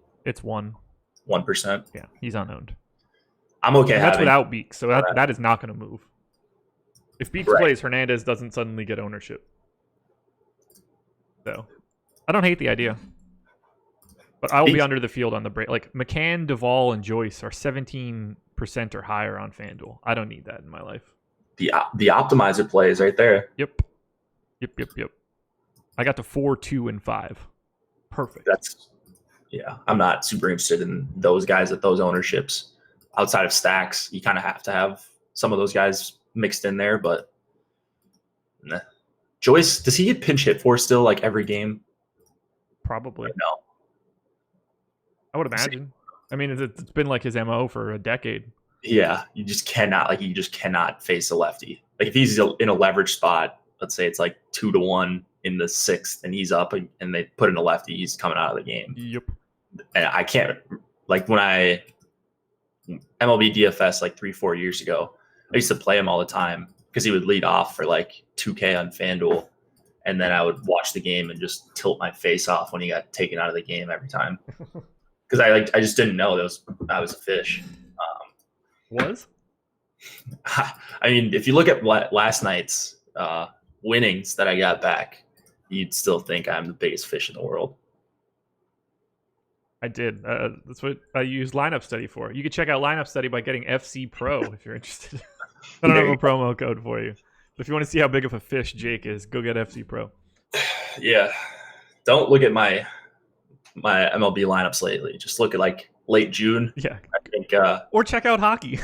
Yeah, he's unowned. I'm okay. And that's without Beeks, so that is not going to move. If Beeks plays, Hernandez doesn't suddenly get ownership. So, I don't hate the idea. But I will be under the field on the break. Like, McCann, Duvall, and Joyce are 17% or higher on FanDuel. I don't need that in my life. The optimizer play is right there. Yep. I got to 4, 2, and 5. Perfect. I'm not super interested in those guys at those ownerships. Outside of stacks, you kind of have to have some of those guys mixed in there, but nah. Joyce, does he get pinch hit for still like every game? Probably. No. I would imagine. I mean, it's been like his MO for a decade. Yeah, you just cannot face a lefty. Like if he's in a leverage spot, let's say it's like 2-1 in the 6th, and he's up, and they put in a lefty, he's coming out of the game. Yep. And I can't, like when I MLB DFS like 3-4 years ago, I used to play him all the time because he would lead off for like 2K on FanDuel, and then I would watch the game and just tilt my face off when he got taken out of the game every time. Because I just didn't know I was a fish. Was? I mean, if you look at last night's winnings that I got back, you'd still think I'm the biggest fish in the world. I did. That's what I used Lineup Study for. You could check out Lineup Study by getting FC Pro if you're interested. I don't have a promo code for you. But if you want to see how big of a fish Jake is, go get FC Pro. Yeah. Don't look at my MLB lineups lately. Just look at like late June. Yeah. I think, or check out hockey.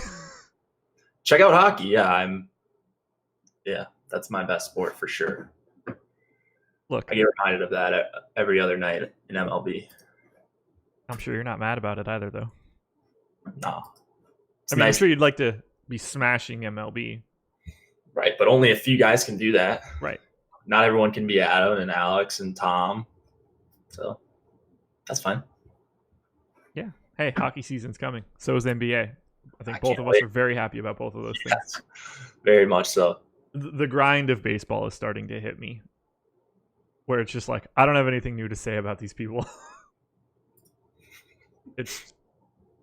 Check out hockey. Yeah, that's my best sport for sure. Look, I get reminded of that every other night in MLB. I'm sure you're not mad about it either, though. No. I'm sure you'd like to be smashing MLB. Right, but only a few guys can do that. Right. Not everyone can be Adam and Alex and Tom. So that's fine. Yeah. Hey, hockey season's coming. So is NBA. I think both of us are very happy about both of those things. Yes, very much so. The grind of baseball is starting to hit me. Where it's just like, I don't have anything new to say about these people. It's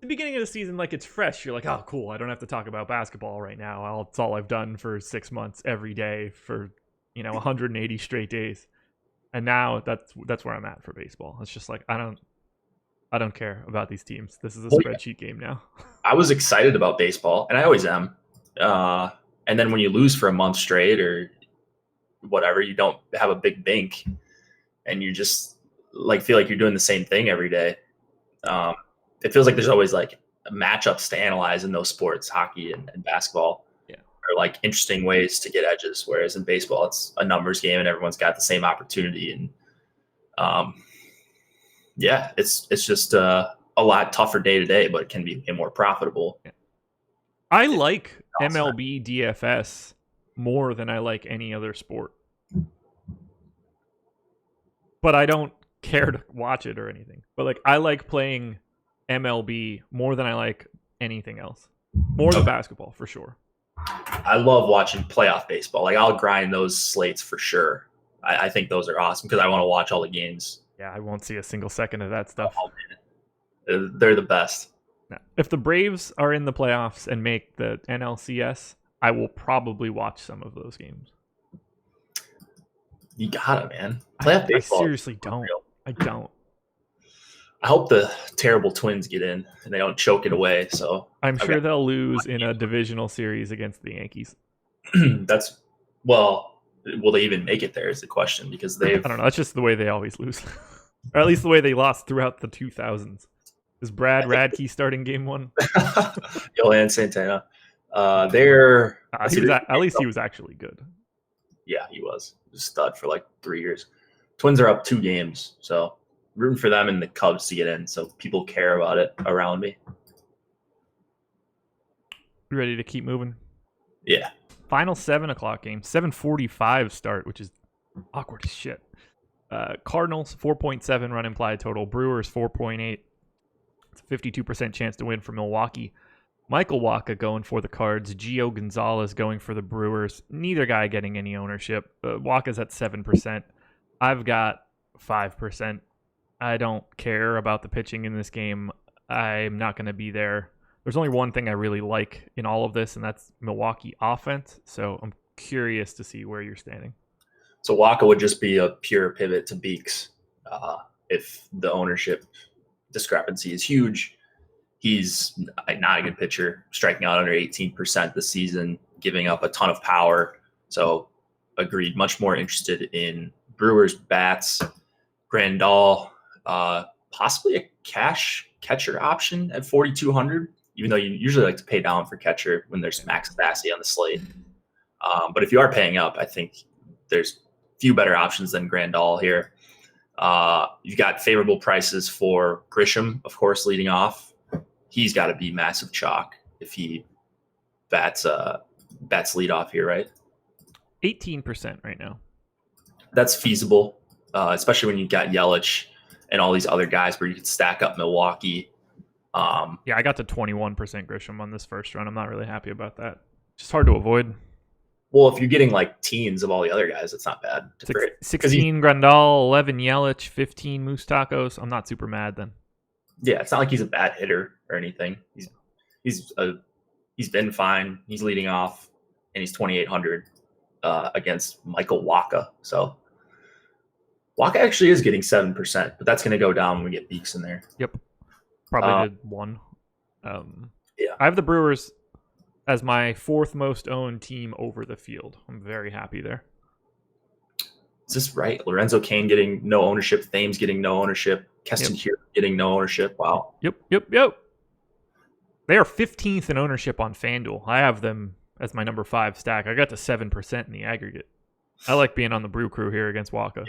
the beginning of the season, like, it's fresh. You're like, oh, cool. I don't have to talk about basketball right now. It's all I've done for 6 months every day for, 180 straight days. And now that's where I'm at for baseball. It's just like, I don't care about these teams. This is a spreadsheet game now. I was excited about baseball, and I always am. And then when you lose for a month straight or whatever, you don't have a big bank, and you just like feel like you're doing the same thing every day. It feels like there's always like matchups to analyze in those sports, hockey and basketball. Or like interesting ways to get edges, whereas in baseball it's a numbers game and everyone's got the same opportunity. And it's just a lot tougher day to day, but it can be more profitable. I like MLB DFS more than I like any other sport, but I don't care to watch it or anything. But like, I like playing MLB more than I like anything else, more than basketball for sure. I love watching playoff baseball. Like, I'll grind those slates for sure. I think those are awesome because I want to watch all the games. Yeah, I won't see a single second of that stuff. Oh, man. They're the best. Now, if the Braves are in the playoffs and make the NLCS, I will probably watch some of those games. You gotta, man. Playoff baseball. I seriously don't. I don't. I hope the terrible Twins get in and they don't choke it away. So I'm sure they'll lose in a divisional series against the Yankees. Will they even make it there is the question, because I don't know. That's just the way they always lose. Or at least the way they lost throughout the 2000s. Is Brad Radke starting game one? Yohan Santana. At least he was actually good. Yeah, he was. He was a stud for like 3 years. Twins are up 2 games, so rooting for them and the Cubs to get in, so people care about it around me. You ready to keep moving? Yeah. Final 7 o'clock game, 7:45 start, which is awkward as shit. Cardinals 4.7 run implied total. Brewers 4.8. It's a 52% chance to win for Milwaukee. Michael Wacha going for the Cards. Gio Gonzalez going for the Brewers. Neither guy getting any ownership. Wacha's at 7%. I've got 5%. I don't care about the pitching in this game. I'm not going to be there. There's only one thing I really like in all of this, and that's Milwaukee offense. So I'm curious to see where you're standing. So Wacha would just be a pure pivot to Beeks if the ownership discrepancy is huge. He's not a good pitcher, striking out under 18% this season, giving up a ton of power. So agreed, much more interested in Brewers bats. Grandal, possibly a cash catcher option at 4,200, even though you usually like to pay down for catcher when there's Max Stassi on the slate. But if you are paying up, I think there's few better options than Grandal here. You've got favorable prices for Grisham, of course, leading off. He's got to be massive chalk if he bats lead off here, right? 18% right now. That's feasible, especially when you got Yelich and all these other guys where you could stack up Milwaukee. Yeah, I got to 21% Grisham on this first run. I'm not really happy about that. Just hard to avoid. Well, if you're getting like teens of all the other guys, it's not bad. 16 Grandal, 11 Yelich, 15 Moustakos. I'm not super mad then. Yeah, it's not like he's a bad hitter or anything. He's been fine. He's leading off, and he's 2,800 against Michael Wacha. So Wacha actually is getting 7%, but that's going to go down when we get Beeks in there. Yep, probably did one. Yeah, I have the Brewers as my 4th most owned team over the field. I'm very happy there. Is this right? Lorenzo Cain getting no ownership. Thames getting no ownership. Keston here getting no ownership. Wow. Yep. They are 15th in ownership on FanDuel. I have them as my number 5 stack. I got to 7% in the aggregate. I like being on the Brew Crew here against Wacha.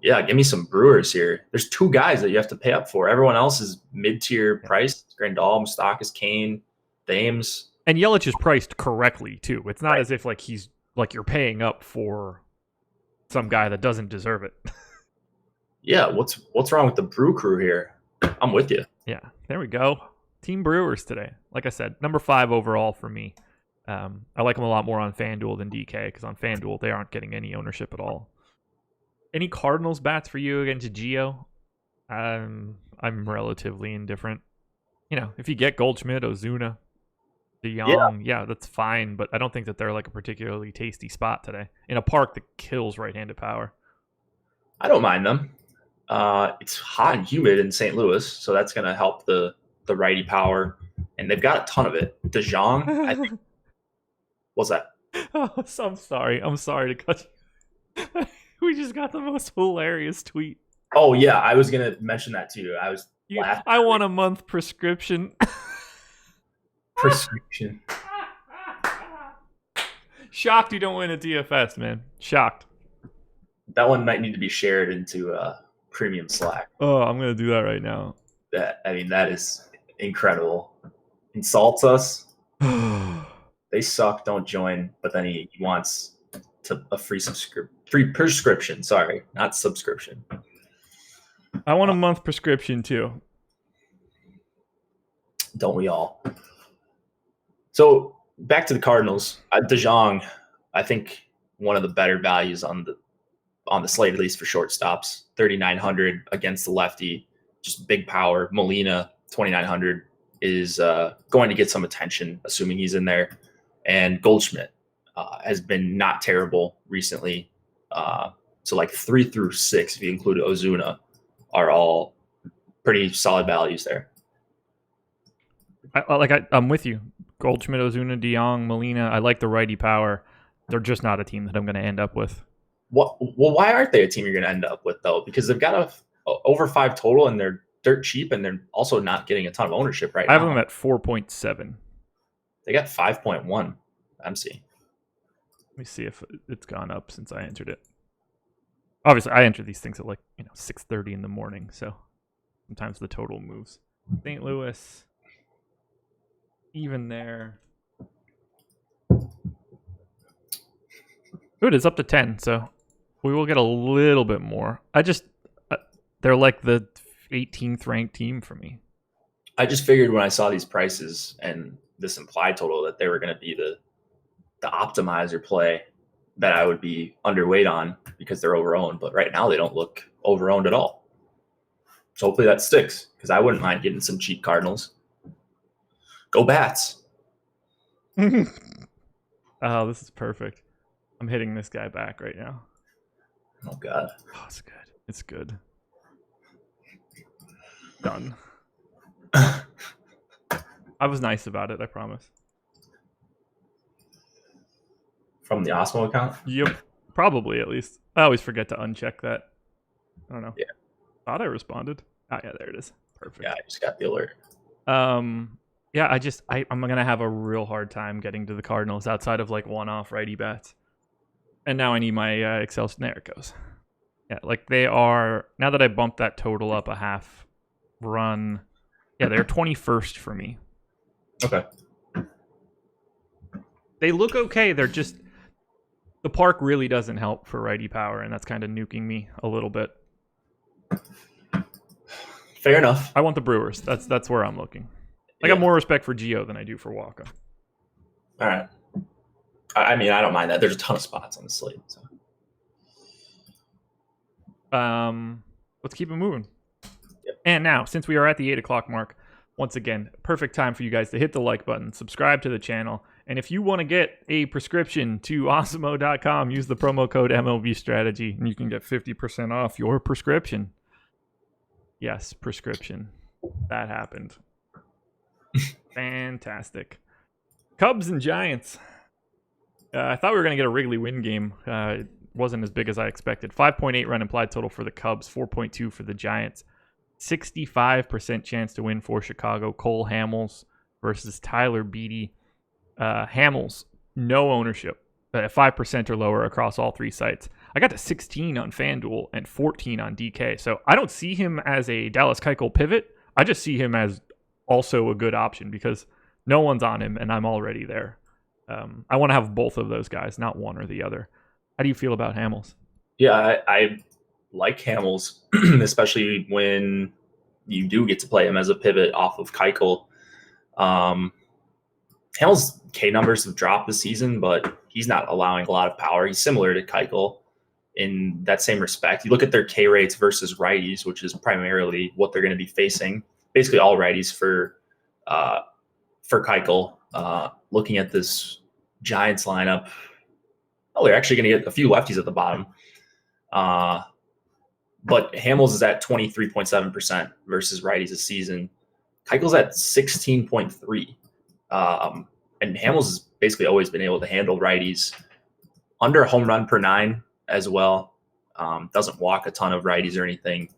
Yeah, give me some Brewers here. There's 2 guys that you have to pay up for. Everyone else is mid-tier price. Grandal, Moustakis, Cain, Thames. And Yelich is priced correctly too. It's not as if like he's like you're paying up for some guy that doesn't deserve it. Yeah, what's wrong with the Brew Crew here? I'm with you. Yeah, there we go. Team Brewers today. Like I said, number 5 overall for me. I like them a lot more on FanDuel than DK because on FanDuel they aren't getting any ownership at all. Any Cardinals bats for you against Gio? I'm relatively indifferent. if you get Goldschmidt, Ozuna, Yeah, DeYoung, yeah, that's fine. But I don't think that they're like a particularly tasty spot today in a park that kills right-handed power. I don't mind them. It's hot and humid in St. Louis, so that's going to help the righty power, and they've got a ton of it. DeJong, I think. What's that? Oh, so I'm sorry. I'm sorry to cut you. We just got the most hilarious tweet. Oh yeah, I was going to mention that to you. I was laughing. I want a month prescription. Prescription. Shocked you don't win a DFS, man. Shocked. That one might need to be shared into premium Slack. Oh, I'm gonna do that right now. That is incredible. Insults us. They suck. Don't join. But then he wants a free prescription. Sorry, not subscription. I want a month prescription too. Don't we all? So back to the Cardinals. DeJong, I think one of the better values on the slate, at least for shortstops. 3,900 against the lefty, just big power. Molina, 2,900, is going to get some attention, assuming he's in there. And Goldschmidt has been not terrible recently. So like 3 through 6, if you include Ozuna, are all pretty solid values there. I'm with you. Goldschmidt, Ozuna, DeYoung, Molina. I like the righty power. They're just not a team that I'm going to end up with. Well, why aren't they a team you're going to end up with, though? Because they've got over 5 total, and they're dirt cheap, and they're also not getting a ton of ownership right now. I have them at 4.7. They got 5.1 MC. Let me see if it's gone up since I entered it. Obviously, I enter these things at 6:30 in the morning, so sometimes the total moves. St. Louis, even there. Good, it's up to 10, so we will get a little bit more. They're like the 18th ranked team for me. I just figured when I saw these prices and this implied total that they were going to be the optimizer play that I would be underweight on because they're overowned. But right now they don't look overowned at all. So hopefully that sticks, because I wouldn't mind getting some cheap Cardinals. Go Bats. Oh, this is perfect. I'm hitting this guy back right now. Oh, God. Oh, it's good. It's good. Done. I was nice about it, I promise. From the Osmo account? Yep. Probably, at least. I always forget to uncheck that. I don't know. Yeah. Thought I responded. Ah, yeah, there it is. Perfect. Yeah, I just got the alert. Yeah, I'm going to have a real hard time getting to the Cardinals outside of one-off righty bats. And now I need my Excel. There it goes. Yeah, they are, now that I bumped that total up a half run, yeah, they're 21st for me. Okay. They look okay. They're just, the park really doesn't help for righty power, and that's kind of nuking me a little bit. Fair enough. I want the Brewers. That's where I'm looking. I got more respect for Gio than I do for Walker. All right. I mean, I don't mind that. There's a ton of spots on the slate. So. Let's keep it moving. Yep. And now, since we are at the 8 o'clock mark, once again, perfect time for you guys to hit the like button, subscribe to the channel, and if you want to get a prescription to Osmo.com, use the promo code MLB Strategy, and you can get 50% off your prescription. Yes, prescription. That happened. Fantastic. Cubs and Giants. I thought we were going to get a Wrigley win game. It wasn't as big as I expected. 5.8 run implied total for the Cubs, 4.2 for the Giants. 65% chance to win for Chicago. Cole Hamels versus Tyler Beatty. Hamels, no ownership. 5% or lower across all 3 sites. I got to 16 on FanDuel and 14 on DK. So I don't see him as a Dallas Keuchel pivot. I just see him as also a good option because no one's on him and I'm already there. I want to have both of those guys, not one or the other. How do you feel about Hamels? Yeah, I like Hamels, especially when you do get to play him as a pivot off of Keuchel. Hamels' K numbers have dropped this season, but he's not allowing a lot of power. He's similar to Keuchel in that same respect. You look at their K rates versus righties, which is primarily what they're going to be facing. Basically all righties for for Keuchel. Looking at this Giants lineup, they're actually going to get a few lefties at the bottom. But Hamels is at 23.7% versus righties this season. Keuchel's at 16.3%. And Hamels has basically always been able to handle righties under a home run per 9 as well. Doesn't walk a ton of righties or anything.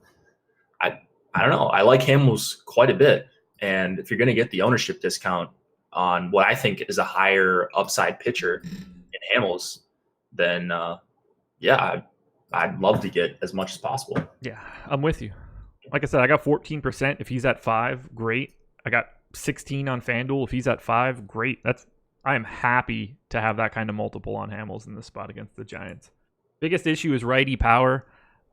I don't know. I like Hamels quite a bit. And if you're going to get the ownership discount on what I think is a higher upside pitcher in Hamels, then I'd love to get as much as possible. Yeah, I'm with you. Like I said, I got 14%. If he's at 5, great. I got 16 on FanDuel. If he's at 5, great. I am happy to have that kind of multiple on Hamels in this spot against the Giants. Biggest issue is righty power,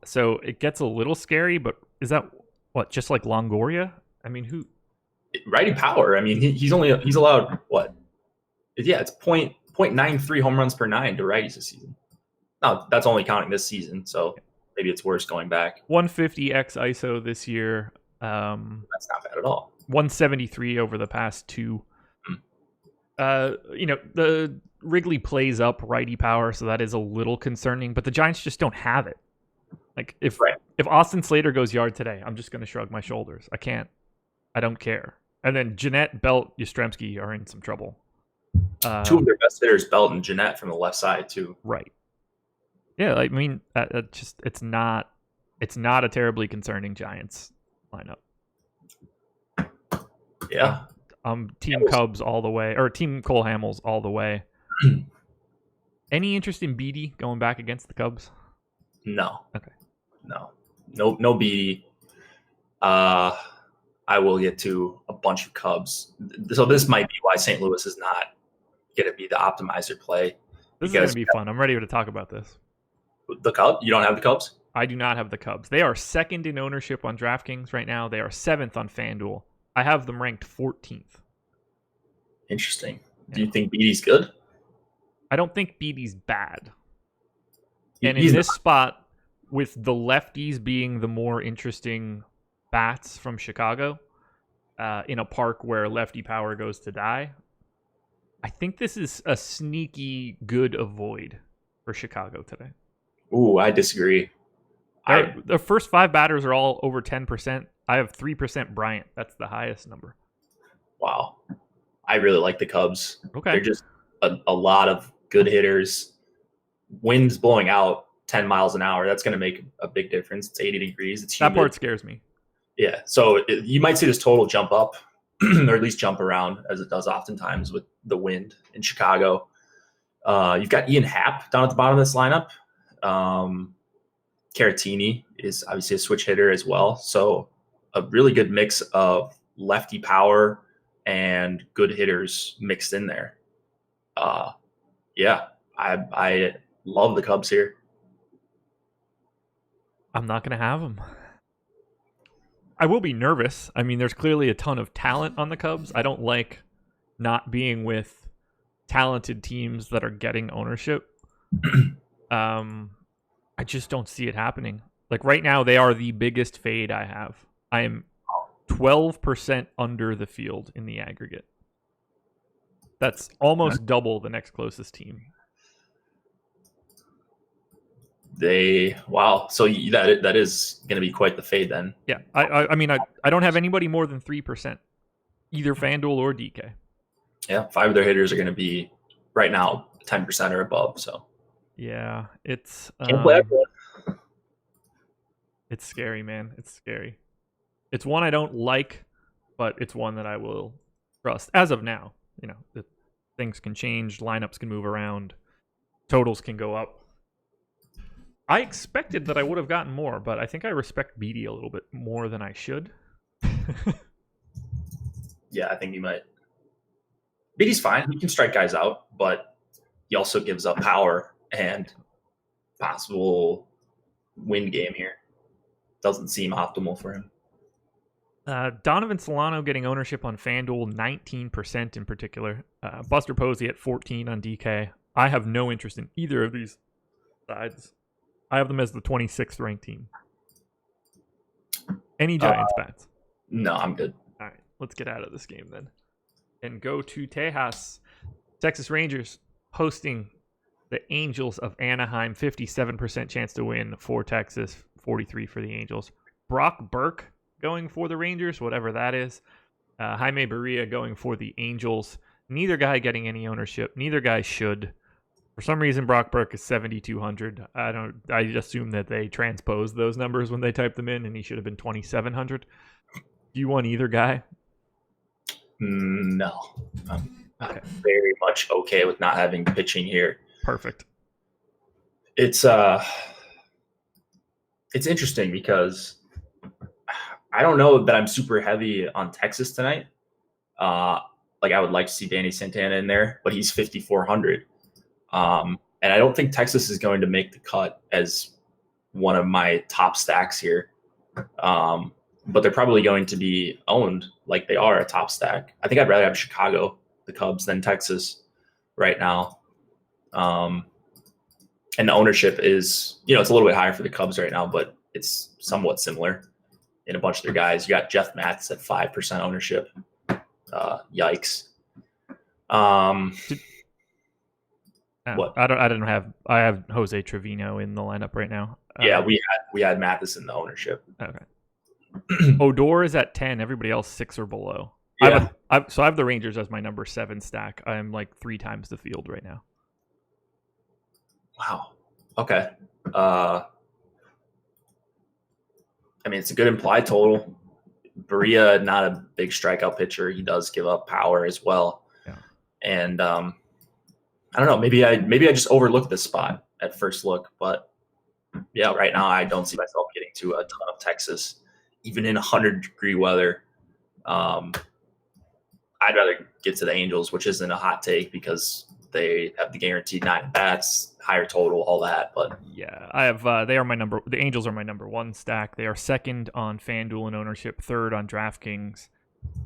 so it gets a little scary. But is that what, just like Longoria? I mean, who? Righty power. I mean, he's allowed what? Yeah, it's 0.93 home runs per 9 to righties this season. No, that's only counting this season, so maybe it's worse going back. 150 x ISO this year. That's not bad at all. 173 over the past 2. The Wrigley plays up righty power, so that is a little concerning. But the Giants just don't have it. Like if Austin Slater goes yard today, I'm just going to shrug my shoulders. I don't care. And then Jeanette, Belt, Yastrzemski are in some trouble. 2 of their best hitters, Belt and Jeanette, from the left side too. Right. Yeah, I mean, it's not a terribly concerning Giants lineup. Yeah. Team Cubs all the way, or Team Cole Hamels all the way. Any interest in Beatty going back against the Cubs? No. Okay. No Beatty. I will get to a bunch of Cubs. So this might be why St. Louis is not going to be the optimizer play. This is going to be fun. I'm ready to talk about this. The Cubs? You don't have the Cubs? I do not have the Cubs. They are 2nd in ownership on DraftKings right now. They are 7th on FanDuel. I have them ranked 14th. Interesting. Yeah. Do you think Beatty's good? I don't think Beatty's bad. And in this spot, with the lefties being the more interesting bats from Chicago, in a park where lefty power goes to die, I think this is a sneaky good avoid for Chicago today. Ooh, I disagree. The first 5 batters are all over 10%. I have 3% Bryant. That's the highest number. Wow. I really like the Cubs. Okay. They're just a lot of good hitters. Wind's blowing out 10 miles an hour. That's going to make a big difference. It's 80 degrees. It's humid. That part scares me. Yeah. So you might see this total jump up or at least jump around, as it does oftentimes with the wind in Chicago. You've got Ian Happ down at the bottom of this lineup. Caratini is obviously a switch hitter as well. So a really good mix of lefty power and good hitters mixed in there. I love the Cubs here. I'm not going to have them. I will be nervous. I mean, there's clearly a ton of talent on the Cubs. I don't like not being with talented teams that are getting ownership. I just don't see it happening. Like right now, they are the biggest fade I have. I am 12% under the field in the aggregate. That's almost double the next closest team. So that is going to be quite the fade then. Yeah, I mean, I don't have anybody more than 3%, either FanDuel or DK. Yeah, 5 of their hitters are going to be right now 10% or above. So yeah, it's it's scary, man. It's scary. It's one I don't like, but it's one that I will trust as of now. You know, things can change, lineups can move around, totals can go up. I expected that I would have gotten more, but I think I respect Beatty a little bit more than I should. Yeah, I think you might. Beatty's fine. He can strike guys out, but he also gives up power and possible win game here. Doesn't seem optimal for him. Donovan Solano getting ownership on FanDuel, 19% in particular. Buster Posey at 14 on DK. I have no interest in either of these sides. I have them as the 26th ranked team. Any Giants bats? No, I'm good. All right. let's get out of this game then and go to Tejas. Texas Rangers hosting the Angels of Anaheim. 57% chance to win for Texas, 43 for the Angels. Brock Burke going for the Rangers, whatever that is. Jaime Barria going for the Angels. Neither guy getting any ownership. Neither guy should. For some reason, Brock Burke is 7,200. I assume that they transposed those numbers when they typed them in, and he should have been 2,700. Do you want either guy? No. I'm very much okay with not having pitching here. Perfect. It's interesting because I don't know that I'm super heavy on Texas tonight. Like I would like to see Danny Santana in there, but he's 5,400. And I don't think Texas is going to make the cut as one of my top stacks here. But they're probably going to be owned like they are a top stack. I think I'd rather have Chicago, the Cubs, than Texas right now. And the ownership is, it's a little bit higher for the Cubs right now, but it's somewhat similar in a bunch of their guys. You got Jeff Mathis at 5% ownership. Yikes. What? I have Jose Trevino in the lineup right now. Yeah, we had Mathis in the ownership. Okay. Odor is at 10. Everybody else 6 or below. Yeah. So I have the Rangers as my number 7 stack. I'm like 3 times the field right now. Wow. Okay. I mean, it's a good implied total. Barria, not a big strikeout pitcher. He does give up power as well. Yeah. And I don't know. Maybe I just overlooked this spot at first look, but yeah, right now I don't see myself getting to a ton of Texas, even in 100-degree weather. I'd rather get to the Angels, which isn't a hot take because they have the guaranteed 9 bats, higher total, all that. But yeah, I have. The Angels are my number 1 stack. They are second on FanDuel in ownership, third on DraftKings,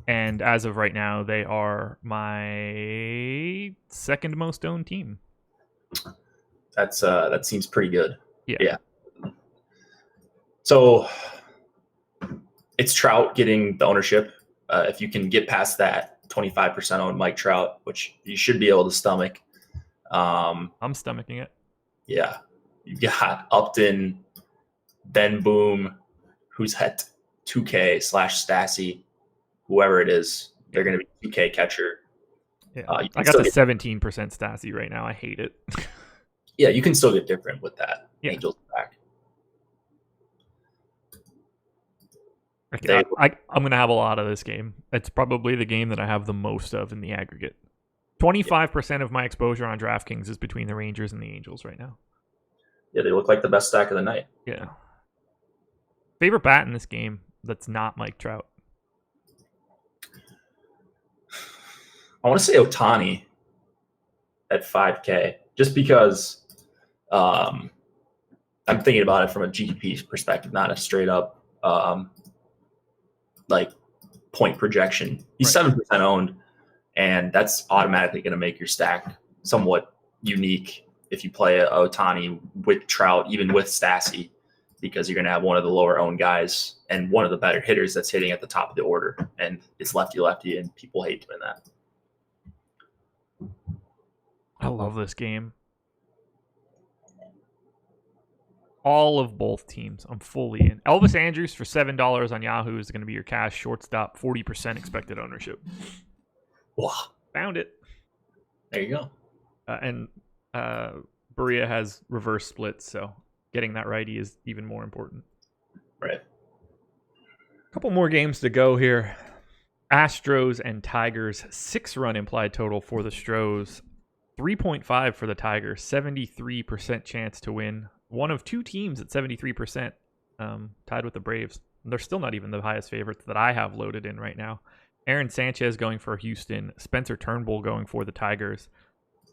and as of right now, they are my second most owned team. that seems pretty good. Yeah. So it's Trout getting the ownership. If you can get past that 25% owned Mike Trout, which you should be able to stomach. I'm stomaching it. Yeah. You've got Upton, Ben Boom, who's at 2K/Stassi, whoever it is. They're going to be 2K catcher. Yeah. I got the 17% Stassi right now. I hate it. Yeah, you can still get different with that. Yeah. Angels back. I'm going to have a lot of this game. It's probably the game that I have the most of in the aggregate. 25% of my exposure on DraftKings is between the Rangers and the Angels right now. Yeah, they look like the best stack of the night. Yeah. Favorite bat in this game that's not Mike Trout? I want to say Ohtani at 5K, just because I'm thinking about it from a GPP perspective, not a straight up like point projection. He's 7% owned, and that's automatically going to make your stack somewhat unique if you play a Ohtani with Trout, even with Stassi, because you're going to have one of the lower owned guys and one of the better hitters that's hitting at the top of the order, and it's lefty, and people hate doing that. I love this game. All of both teams. I'm fully in. Elvis Andrus for $7 on Yahoo is going to be your cash shortstop, 40% expected ownership. Wow. Found it. There you go. And Barria has reverse splits, so getting that righty is even more important. Right. A couple more games to go here. Astros and Tigers, 6-run implied total for the Stros. 3.5 for the Tigers, 73% chance to win. One of 2 teams at 73%, tied with the Braves. They're still not even the highest favorites that I have loaded in right now. Aaron Sanchez going for Houston. Spencer Turnbull going for the Tigers.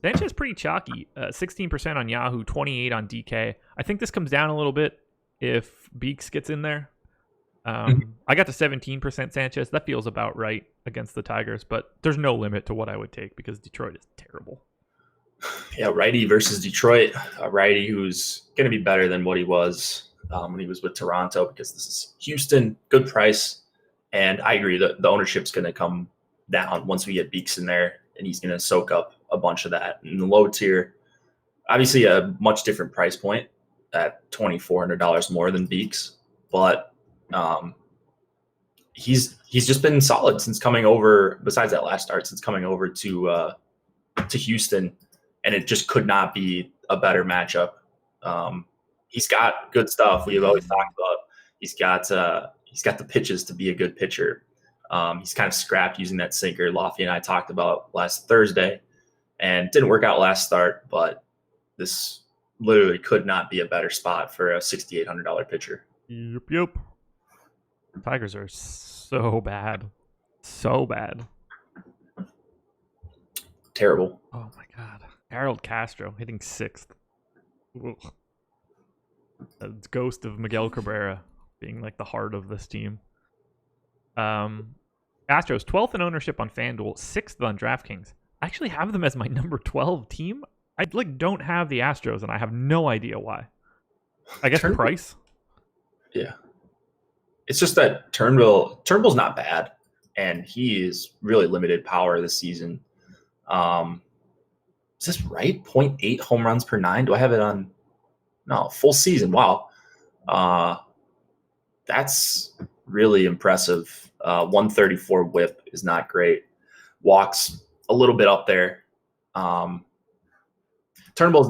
Sanchez pretty chalky. 16% on Yahoo, 28 on DK. I think this comes down a little bit if Beeks gets in there. I got to 17% Sanchez. That feels about right against the Tigers, but there's no limit to what I would take because Detroit is terrible. Yeah, righty versus Detroit. A righty who's going to be better than what he was when he was with Toronto, because this is Houston, good price, And I agree that the ownership's going to come down once we get Beeks in there, and he's going to soak up a bunch of that. In the low tier, obviously a much different price point at $2,400 more than Beeks, but he's just been solid since coming over. Besides that last start, since coming over to Houston, and it just could not be a better matchup. He's got good stuff. We've always talked about. He's got the pitches to be a good pitcher. He's kind of scrapped using that sinker Lofty and I talked about last Thursday, and didn't work out last start, but this literally could not be a better spot for a $6,800 pitcher. Yep. Tigers are so bad. So bad. Terrible. Oh my God. Harold Castro hitting 6th. Ugh. The ghost of Miguel Cabrera being like the heart of this team. Astros 12th in ownership on FanDuel, 6th on DraftKings. I actually have them as my number 12 team. I don't have the Astros, and I have no idea why. I guess price. Yeah. It's just that Turnbull's not bad, and he is really limited power this season. Is this right? 0.8 home runs per 9? Do I have it on? No, full season. Wow. That's really impressive. 134 whip is not great. Walks a little bit up there. Turnbull's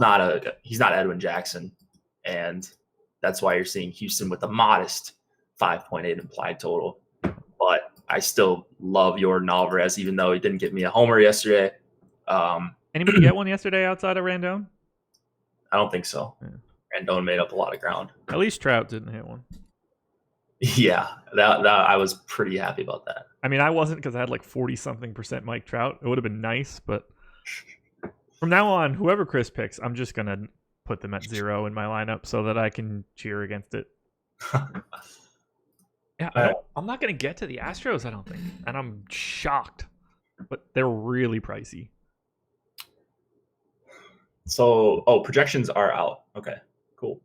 he's not Edwin Jackson, and that's why you're seeing Houston with a modest 5.8 implied total. But I still love Yordan Alvarez, even though he didn't get me a homer yesterday. Anybody get one yesterday outside of Randon? I don't think so. Yeah. Randon made up a lot of ground. At least Trout didn't hit one. Yeah, that I was pretty happy about that. I mean, I wasn't, because I had like 40-something% Mike Trout. It would have been nice, but from now on, whoever Chris picks, I'm just going to put them at 0 in my lineup so that I can cheer against it. Yeah, I'm not going to get to the Astros, I don't think. And I'm shocked. But they're really pricey. So, projections are out. Okay, cool.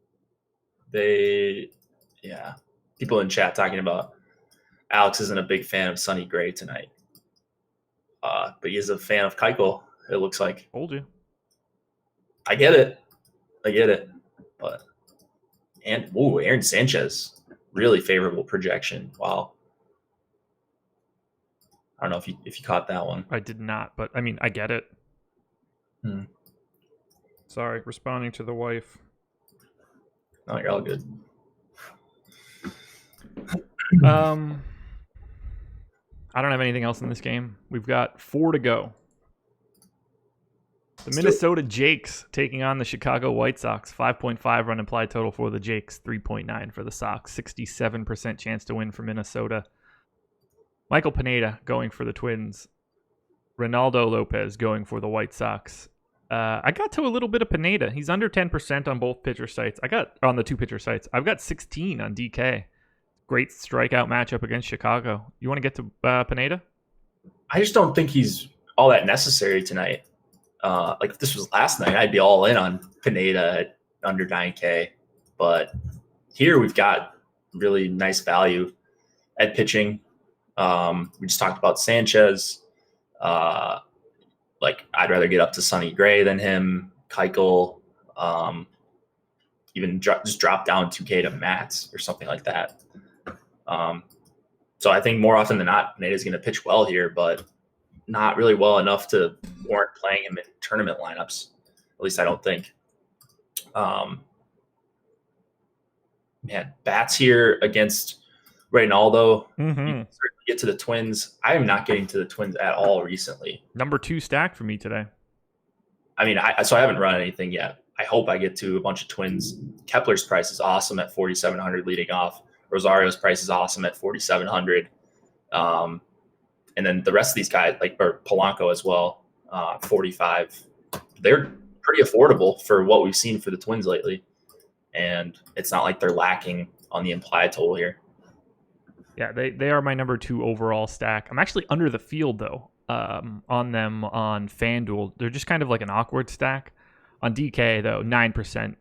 People in chat talking about Alex isn't a big fan of Sonny Gray tonight. But he is a fan of Keuchel, it looks like. Told you. I get it. But Aaron Sanchez. Really favorable projection. Wow. I don't know if you caught that one. I did not, but I mean, I get it. Sorry, responding to the wife. No, you're all good. I don't have anything else in this game. We've got 4 to go. The Minnesota Jakes taking on the Chicago White Sox. 5.5 run implied total for the Jakes. 3.9 for the Sox. 67% chance to win for Minnesota. Michael Pineda going for the Twins. Ronaldo Lopez going for the White Sox. I got to a little bit of Pineda. He's under 10% on both pitcher sites. On the 2 pitcher sites. I've got 16 on DK. Great strikeout matchup against Chicago. You want to get to Pineda? I just don't think he's all that necessary tonight. Like if this was last night, I'd be all in on Pineda at under 9K. But here we've got really nice value at pitching. We just talked about Sanchez. I'd rather get up to Sonny Gray than him. Keuchel. Even just drop down 2K to Mats or something like that. So I think more often than not, Pineda's going to pitch well here, but not really well enough to warrant playing him in tournament lineups. At least I don't think. Bats here against Reynaldo. Mm-hmm. You can certainly get to the Twins. I am not getting to the Twins at all recently. Number 2 stack for me today. I mean, I haven't run anything yet. I hope I get to a bunch of Twins. Kepler's price is awesome at 4,700 leading off. Rosario's price is awesome at 4,700. And then the rest of these guys, or Polanco as well, 45. They're pretty affordable for what we've seen for the Twins lately. And it's not like they're lacking on the implied total here. Yeah, they are my number 2 overall stack. I'm actually under the field, though, on them on FanDuel. They're just kind of like an awkward stack. On DK, though, 9%,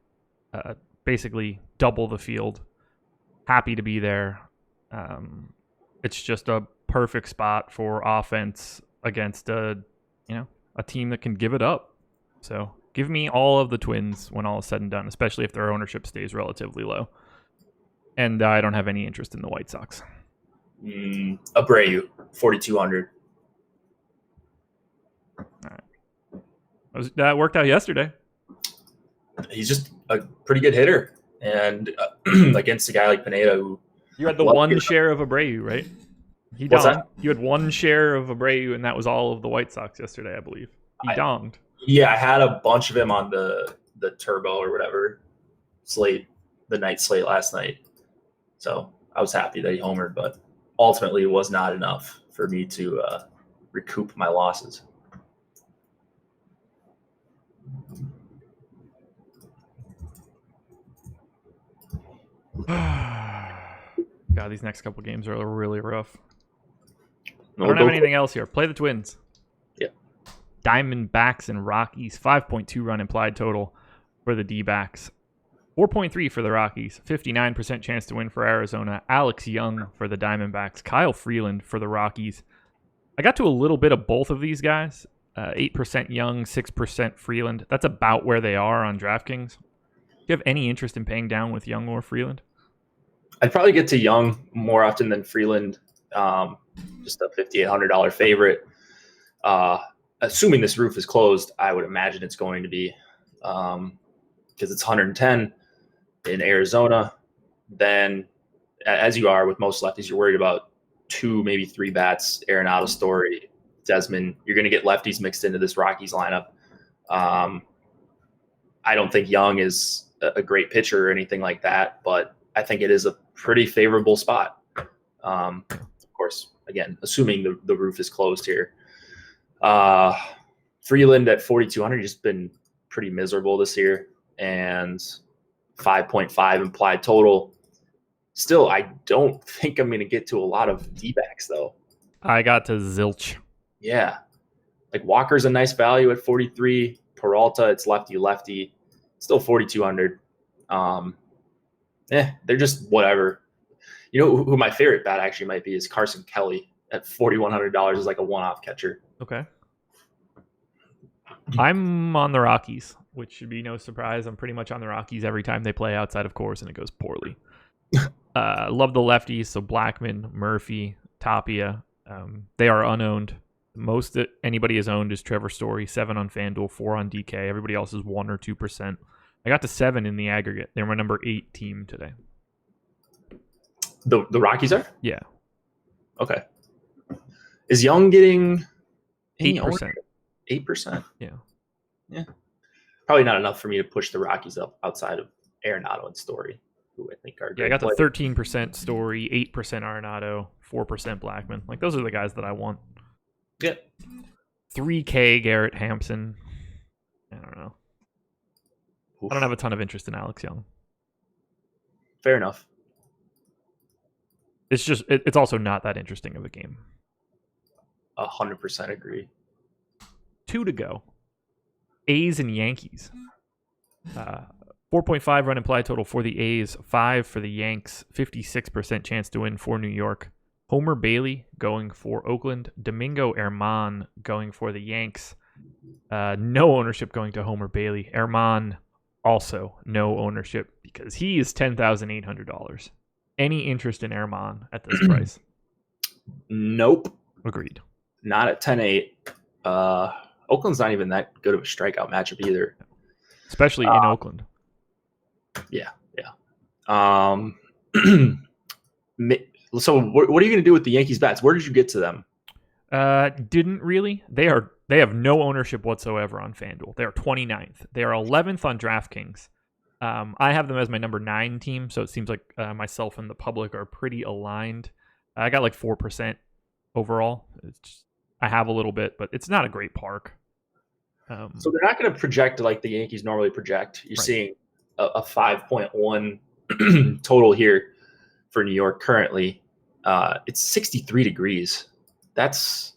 basically double the field. Happy to be there. It's just a perfect spot for offense against a team that can give it up. So give me all of the Twins when all is said and done, especially if their ownership stays relatively low. And I don't have any interest in the White Sox. Abreu, 4,200. All right. That worked out yesterday. He's just a pretty good hitter. And against a guy like Pineda, who you had the one share of Abreu, right? What's that? You had one share of Abreu, and that was all of the White Sox yesterday, I believe. He donged. Yeah, I had a bunch of him on the turbo or whatever slate, the night slate last night. So I was happy that he homered, but ultimately it was not enough for me to recoup my losses. God, these next couple games are really rough. I don't have anything else here. Play the Twins. Yeah. Diamondbacks and Rockies. 5.2 run implied total for the D-backs. 4.3 for the Rockies. 59% chance to win for Arizona. Alex Young for the Diamondbacks. Kyle Freeland for the Rockies. I got to a little bit of both of these guys. 8% Young, 6% Freeland. That's about where they are on DraftKings. Do you have any interest in paying down with Young or Freeland? I'd probably get to Young more often than Freeland. Just a $5,800 favorite. Assuming this roof is closed, I would imagine it's going to be because it's 110 in Arizona. Then, as you are with most lefties, you're worried about 2, maybe 3 bats. Arenado, Story, Desmond. You're going to get lefties mixed into this Rockies lineup. I don't think Young is a great pitcher or anything like that, but I think it is a pretty favorable spot. Of course, again, assuming the roof is closed here. Freeland at 4,200 just been pretty miserable this year, and 5.5 implied total. Still, I don't think I'm going to get to a lot of D-backs, though. I got to zilch. Yeah. Like Walker's a nice value at 43. Peralta, it's lefty. Still 4,200. They're just whatever. You know who my favorite bat actually might be is Carson Kelly at $4,100 is like a one-off catcher. Okay. I'm on the Rockies, which should be no surprise. I'm pretty much on the Rockies every time they play outside of course, and it goes poorly. Love the lefties, so Blackman, Murphy, Tapia. They are unowned. Most that anybody has owned is Trevor Story, 7 on FanDuel, 4 on DK. Everybody else is 1 or 2%. I got to 7 in the aggregate. They're my number 8 team today. The Rockies are? Yeah. Okay. Is Young getting 8%? 8%? Yeah. Probably not enough for me to push the Rockies up outside of Arenado and Story, who I think are good. Yeah, I got the 13% Story, 8% Arenado, 4% Blackman. Like, those are the guys that I want. Yeah. 3K Garrett Hampson. I don't know. Oof. I don't have a ton of interest in Alex Young. Fair enough. It's just, it's also not that interesting of a game. 100% agree. 2 to go. A's and Yankees. 4.5 run implied total for the A's, 5 for the Yanks, 56% chance to win for New York. Homer Bailey going for Oakland. Domingo Herman going for the Yanks. No ownership going to Homer Bailey. Herman also no ownership because he is $10,800. Any interest in Herman at this price? Nope. Agreed. Not at 10-8. Oakland's not even that good of a strikeout matchup either. Especially in Oakland. Yeah. So what are you going to do with the Yankees bats? Where did you get to them? Didn't really. They have no ownership whatsoever on FanDuel. They are 29th. They are 11th on DraftKings. I have them as my number 9 team, so it seems like myself and the public are pretty aligned. I got like 4% overall. It's just, I have a little bit, but it's not a great park. So they're not going to project like the Yankees normally project. You're seeing a 5.1 total here for New York currently. It's 63 degrees. That's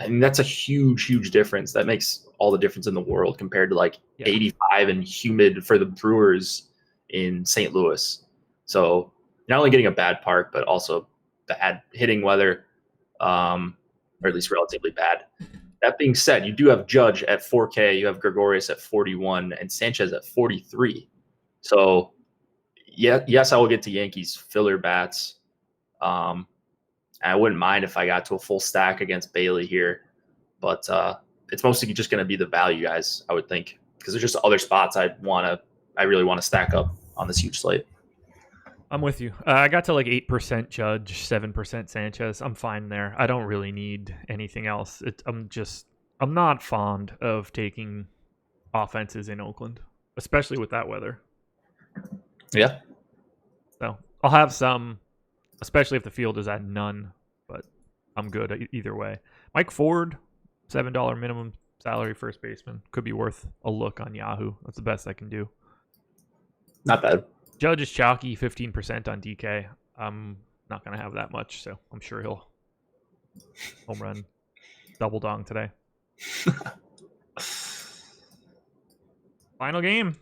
a huge difference. That makes all the difference in the world compared to 85 and humid for the Brewers in St. Louis. So you're not only getting a bad park, but also bad hitting weather, or at least relatively bad. That being said, you do have Judge at 4K, you have Gregorius at 41, and Sanchez at 43. So, yes, I will get to Yankees filler bats. I wouldn't mind if I got to a full stack against Bailey here, but it's mostly just going to be the value guys, I would think, because there's just other spots I really want to stack up on this huge slate. I'm with you. I got to like 8% Judge, 7% Sanchez. I'm fine there. I don't really need anything else. I'm not fond of taking offenses in Oakland, especially with that weather. Yeah. So I'll have some, especially if the field is at none, but I'm good either way. Mike Ford, $7 minimum salary first baseman. Could be worth a look on Yahoo. That's the best I can do. Not bad. Judge is chalky, 15% on DK. I'm not going to have that much, so I'm sure he'll home run double dong today. Final game.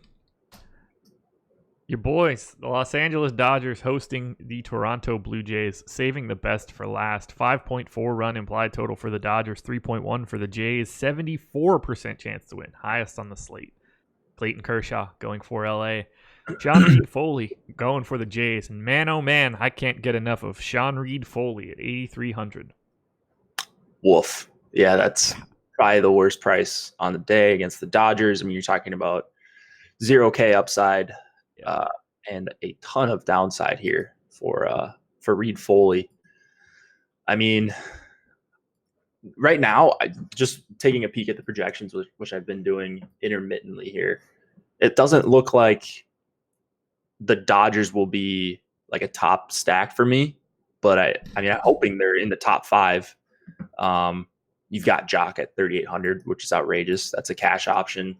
Your boys, the Los Angeles Dodgers hosting the Toronto Blue Jays, saving the best for last. 5.4 run implied total for the Dodgers, 3.1 for the Jays, 74% chance to win, highest on the slate. Clayton Kershaw going for LA. Sean Reed Foley going for the Jays. And man, oh man, I can't get enough of Sean Reed Foley at 8,300. Woof. Yeah, that's probably the worst price on the day against the Dodgers. I mean, you're talking about 0K upside. And a ton of downside here for Reed Foley. I mean, right now, just taking a peek at the projections, which I've been doing intermittently here, it doesn't look like the Dodgers will be like a top stack for me. But I mean, I'm hoping they're in the top 5. You've got Jock at 3,800, which is outrageous. That's a cash option.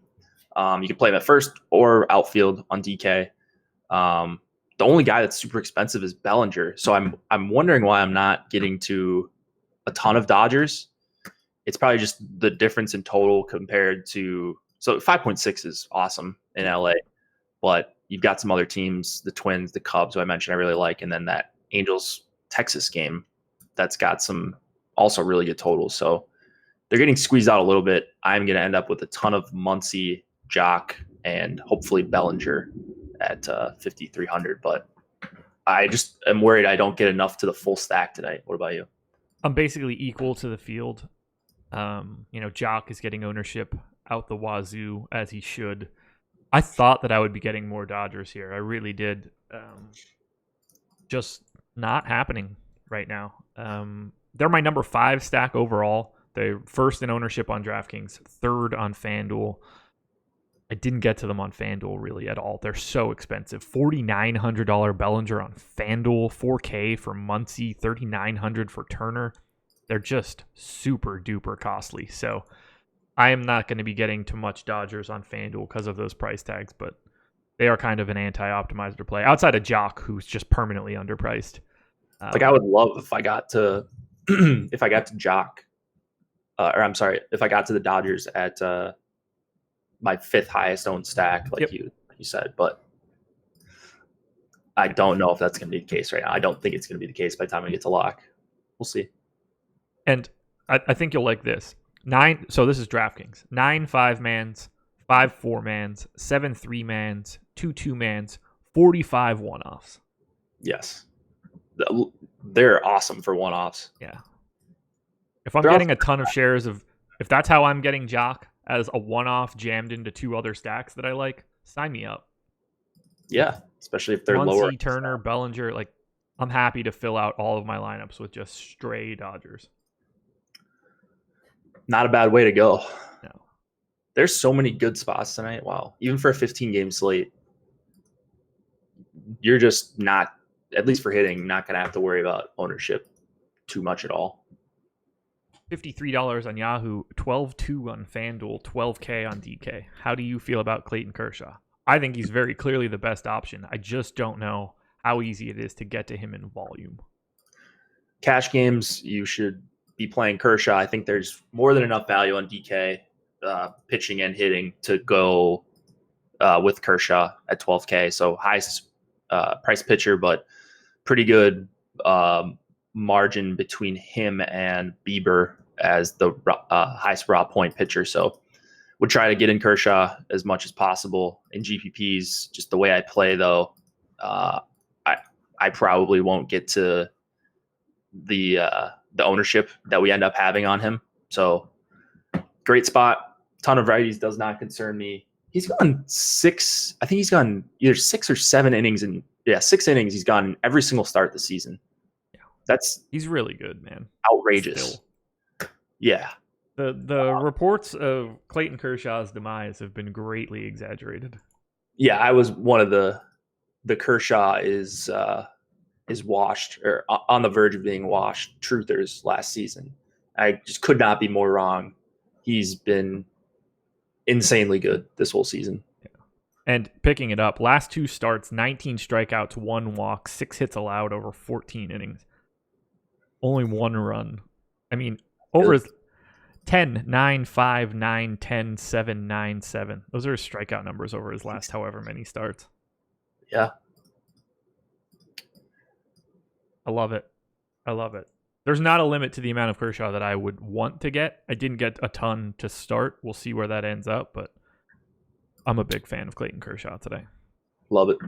You can play him at first or outfield on DK. The only guy that's super expensive is Bellinger. So I'm wondering why I'm not getting to a ton of Dodgers. It's probably just the difference in total compared to, so 5.6 is awesome in LA, but you've got some other teams, the Twins, the Cubs, who I mentioned I really like, and then that Angels Texas game that's got some also really good totals. So they're getting squeezed out a little bit. I'm going to end up with a ton of Muncy, Jock, and hopefully Bellinger at 5,300, but I just am worried I don't get enough to the full stack tonight. What about you? I'm basically equal to the field. Jock is getting ownership out the wazoo, as he should. I thought that I would be getting more Dodgers here. I really did. Just not happening right now. They're my number 5 stack overall. They're first in ownership on DraftKings, third on FanDuel. I didn't get to them on FanDuel really at all. They're so expensive. $4,900 Bellinger on FanDuel, 4K for Muncy, $3,900 for Turner. They're just super duper costly. So I am not going to be getting too much Dodgers on FanDuel because of those price tags, but they are kind of an anti-optimizer to play outside of Jock, who's just permanently underpriced. I would love if I got to Jock, if I got to the Dodgers at my 5th highest owned stack, like you said, but I don't know if that's going to be the case right now. I don't think it's going to be the case by the time I get to lock. We'll see. And I think you'll like this. 9. So this is DraftKings. 9 5-mans, 5 4-mans, 7 3-mans, 2 2-mans, 45 one-offs. Yes, they're awesome for one-offs. Yeah. If I'm getting a ton of shares if that's how I'm getting Jock as a one-off jammed into 2 other stacks that I like, sign me up. Yeah, especially if they're Muncy, lower. Turner, Bellinger, I'm happy to fill out all of my lineups with just stray Dodgers. Not a bad way to go. No. There's so many good spots tonight. Wow. Even for a 15-game slate, you're just not, at least for hitting, not going to have to worry about ownership too much at all. $53 on Yahoo, 12.2 on FanDuel, 12K on DK. How do you feel about Clayton Kershaw? I think he's very clearly the best option. I just don't know how easy it is to get to him in volume. Cash games, you should be playing Kershaw. I think there's more than enough value on DK, pitching and hitting, to go with Kershaw at 12K. So highest price pitcher, but pretty good margin between him and Bieber as the highest raw point pitcher. So would try to get in Kershaw as much as possible in GPPs. Just the way I play, though, I probably won't get to the ownership that we end up having on him. So great spot. Ton of righties does not concern me. He's gone 6. I think he's gone either 6 or 7 innings, and 6 innings. He's gone in every single start this season. Yeah, he's really good, man. Outrageous. Still. Yeah. The reports of Clayton Kershaw's demise have been greatly exaggerated. Yeah, I was one of the Kershaw is washed or on the verge of being washed truthers last season. I just could not be more wrong. He's been insanely good this whole season. Yeah. And picking it up, last 2 starts, 19 strikeouts, 1 walk, 6 hits allowed over 14 innings. Only 1 run. I mean, over his 10, 9, 5, 9, 10, 7, 9, 7. Those are his strikeout numbers over his last however many starts. Yeah. I love it. There's not a limit to the amount of Kershaw that I would want to get. I didn't get a ton to start. We'll see where that ends up, but I'm a big fan of Clayton Kershaw today. Love it.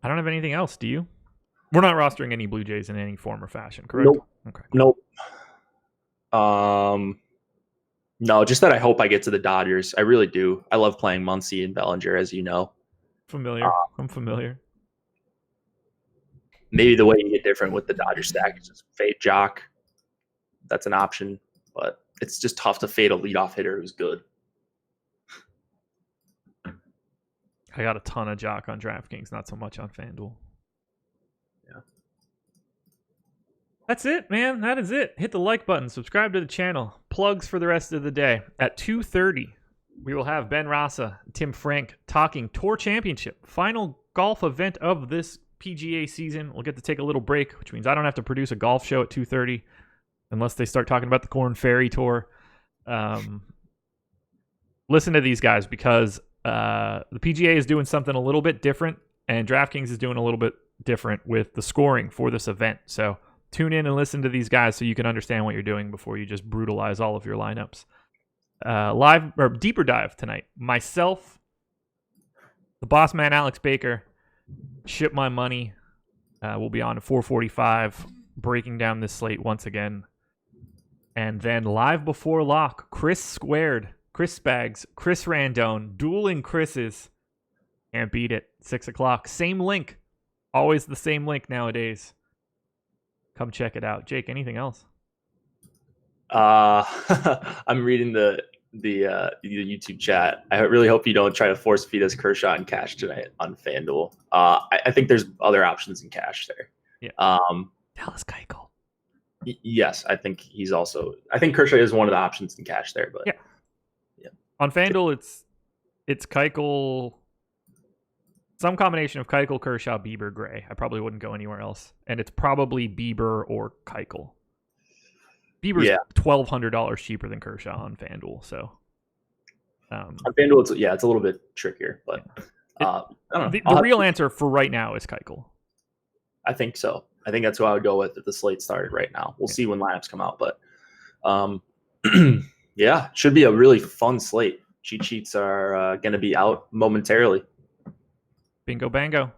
I don't have anything else. Do you? We're not rostering any Blue Jays in any form or fashion, correct? Nope. Okay. Nope. No, just that I hope I get to the Dodgers. I really do. I love playing Muncy and Bellinger, as you know. Familiar. I'm familiar. Maybe the way you get different with the Dodger stack is just fade Jock. That's an option, but it's just tough to fade a leadoff hitter who's good. I got a ton of Jock on DraftKings, not so much on FanDuel. Yeah. That's it, man. That is it. Hit the like button. Subscribe to the channel. Plugs for the rest of the day. At 2:30, we will have Ben Rasa, Tim Frank talking Tour Championship. Final golf event of this PGA season. We'll get to take a little break, which means I don't have to produce a golf show at 2:30 unless they start talking about the Corn Ferry Tour. Listen to these guys because the PGA is doing something a little bit different and DraftKings is doing a little bit different with the scoring for this event. So tune in and listen to these guys so you can understand what you're doing before you just brutalize all of your lineups. Live or deeper dive tonight. Myself, the boss man Alex Baker, Ship My Money. We'll be on at 4:45, breaking down this slate once again. And then live before lock, Chris Squared, Chris Spags, Chris Randone, dueling Chris's. Can't beat it. 6 o'clock. Same link. Always the same link nowadays. Come check it out. Jake, anything else? I'm reading the YouTube chat. I really hope you don't try to force feed us Kershaw in cash tonight on FanDuel. I think there's other options in cash there. Yeah. Dallas Keuchel. Yes, I think he's also. I think Kershaw is one of the options in cash there, but yeah. On FanDuel, it's Keuchel. Some combination of Keuchel, Kershaw, Bieber, Gray. I probably wouldn't go anywhere else, and it's probably Bieber or Keuchel. Bieber's $1,200 cheaper than Kershaw on FanDuel, so on FanDuel, it's a little bit trickier, but I don't know. The real answer for right now is Keuchel. I think so. I think that's who I would go with if the slate started right now. We'll see when lineups come out, but yeah, should be a really fun slate. Cheat sheets are going to be out momentarily. Bingo bango.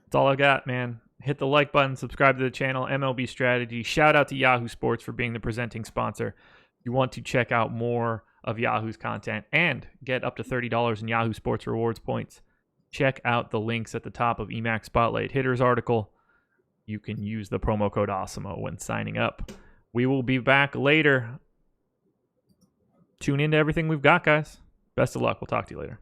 That's all I got, man. Hit the like button, subscribe to the channel, MLB Strategy. Shout out to Yahoo Sports for being the presenting sponsor. If you want to check out more of Yahoo's content and get up to $30 in Yahoo Sports rewards points, check out the links at the top of EMAC Spotlight Hitters article. You can use the promo code AWESEMO when signing up. We will be back later. Tune into everything we've got, guys. Best of luck. We'll talk to you later.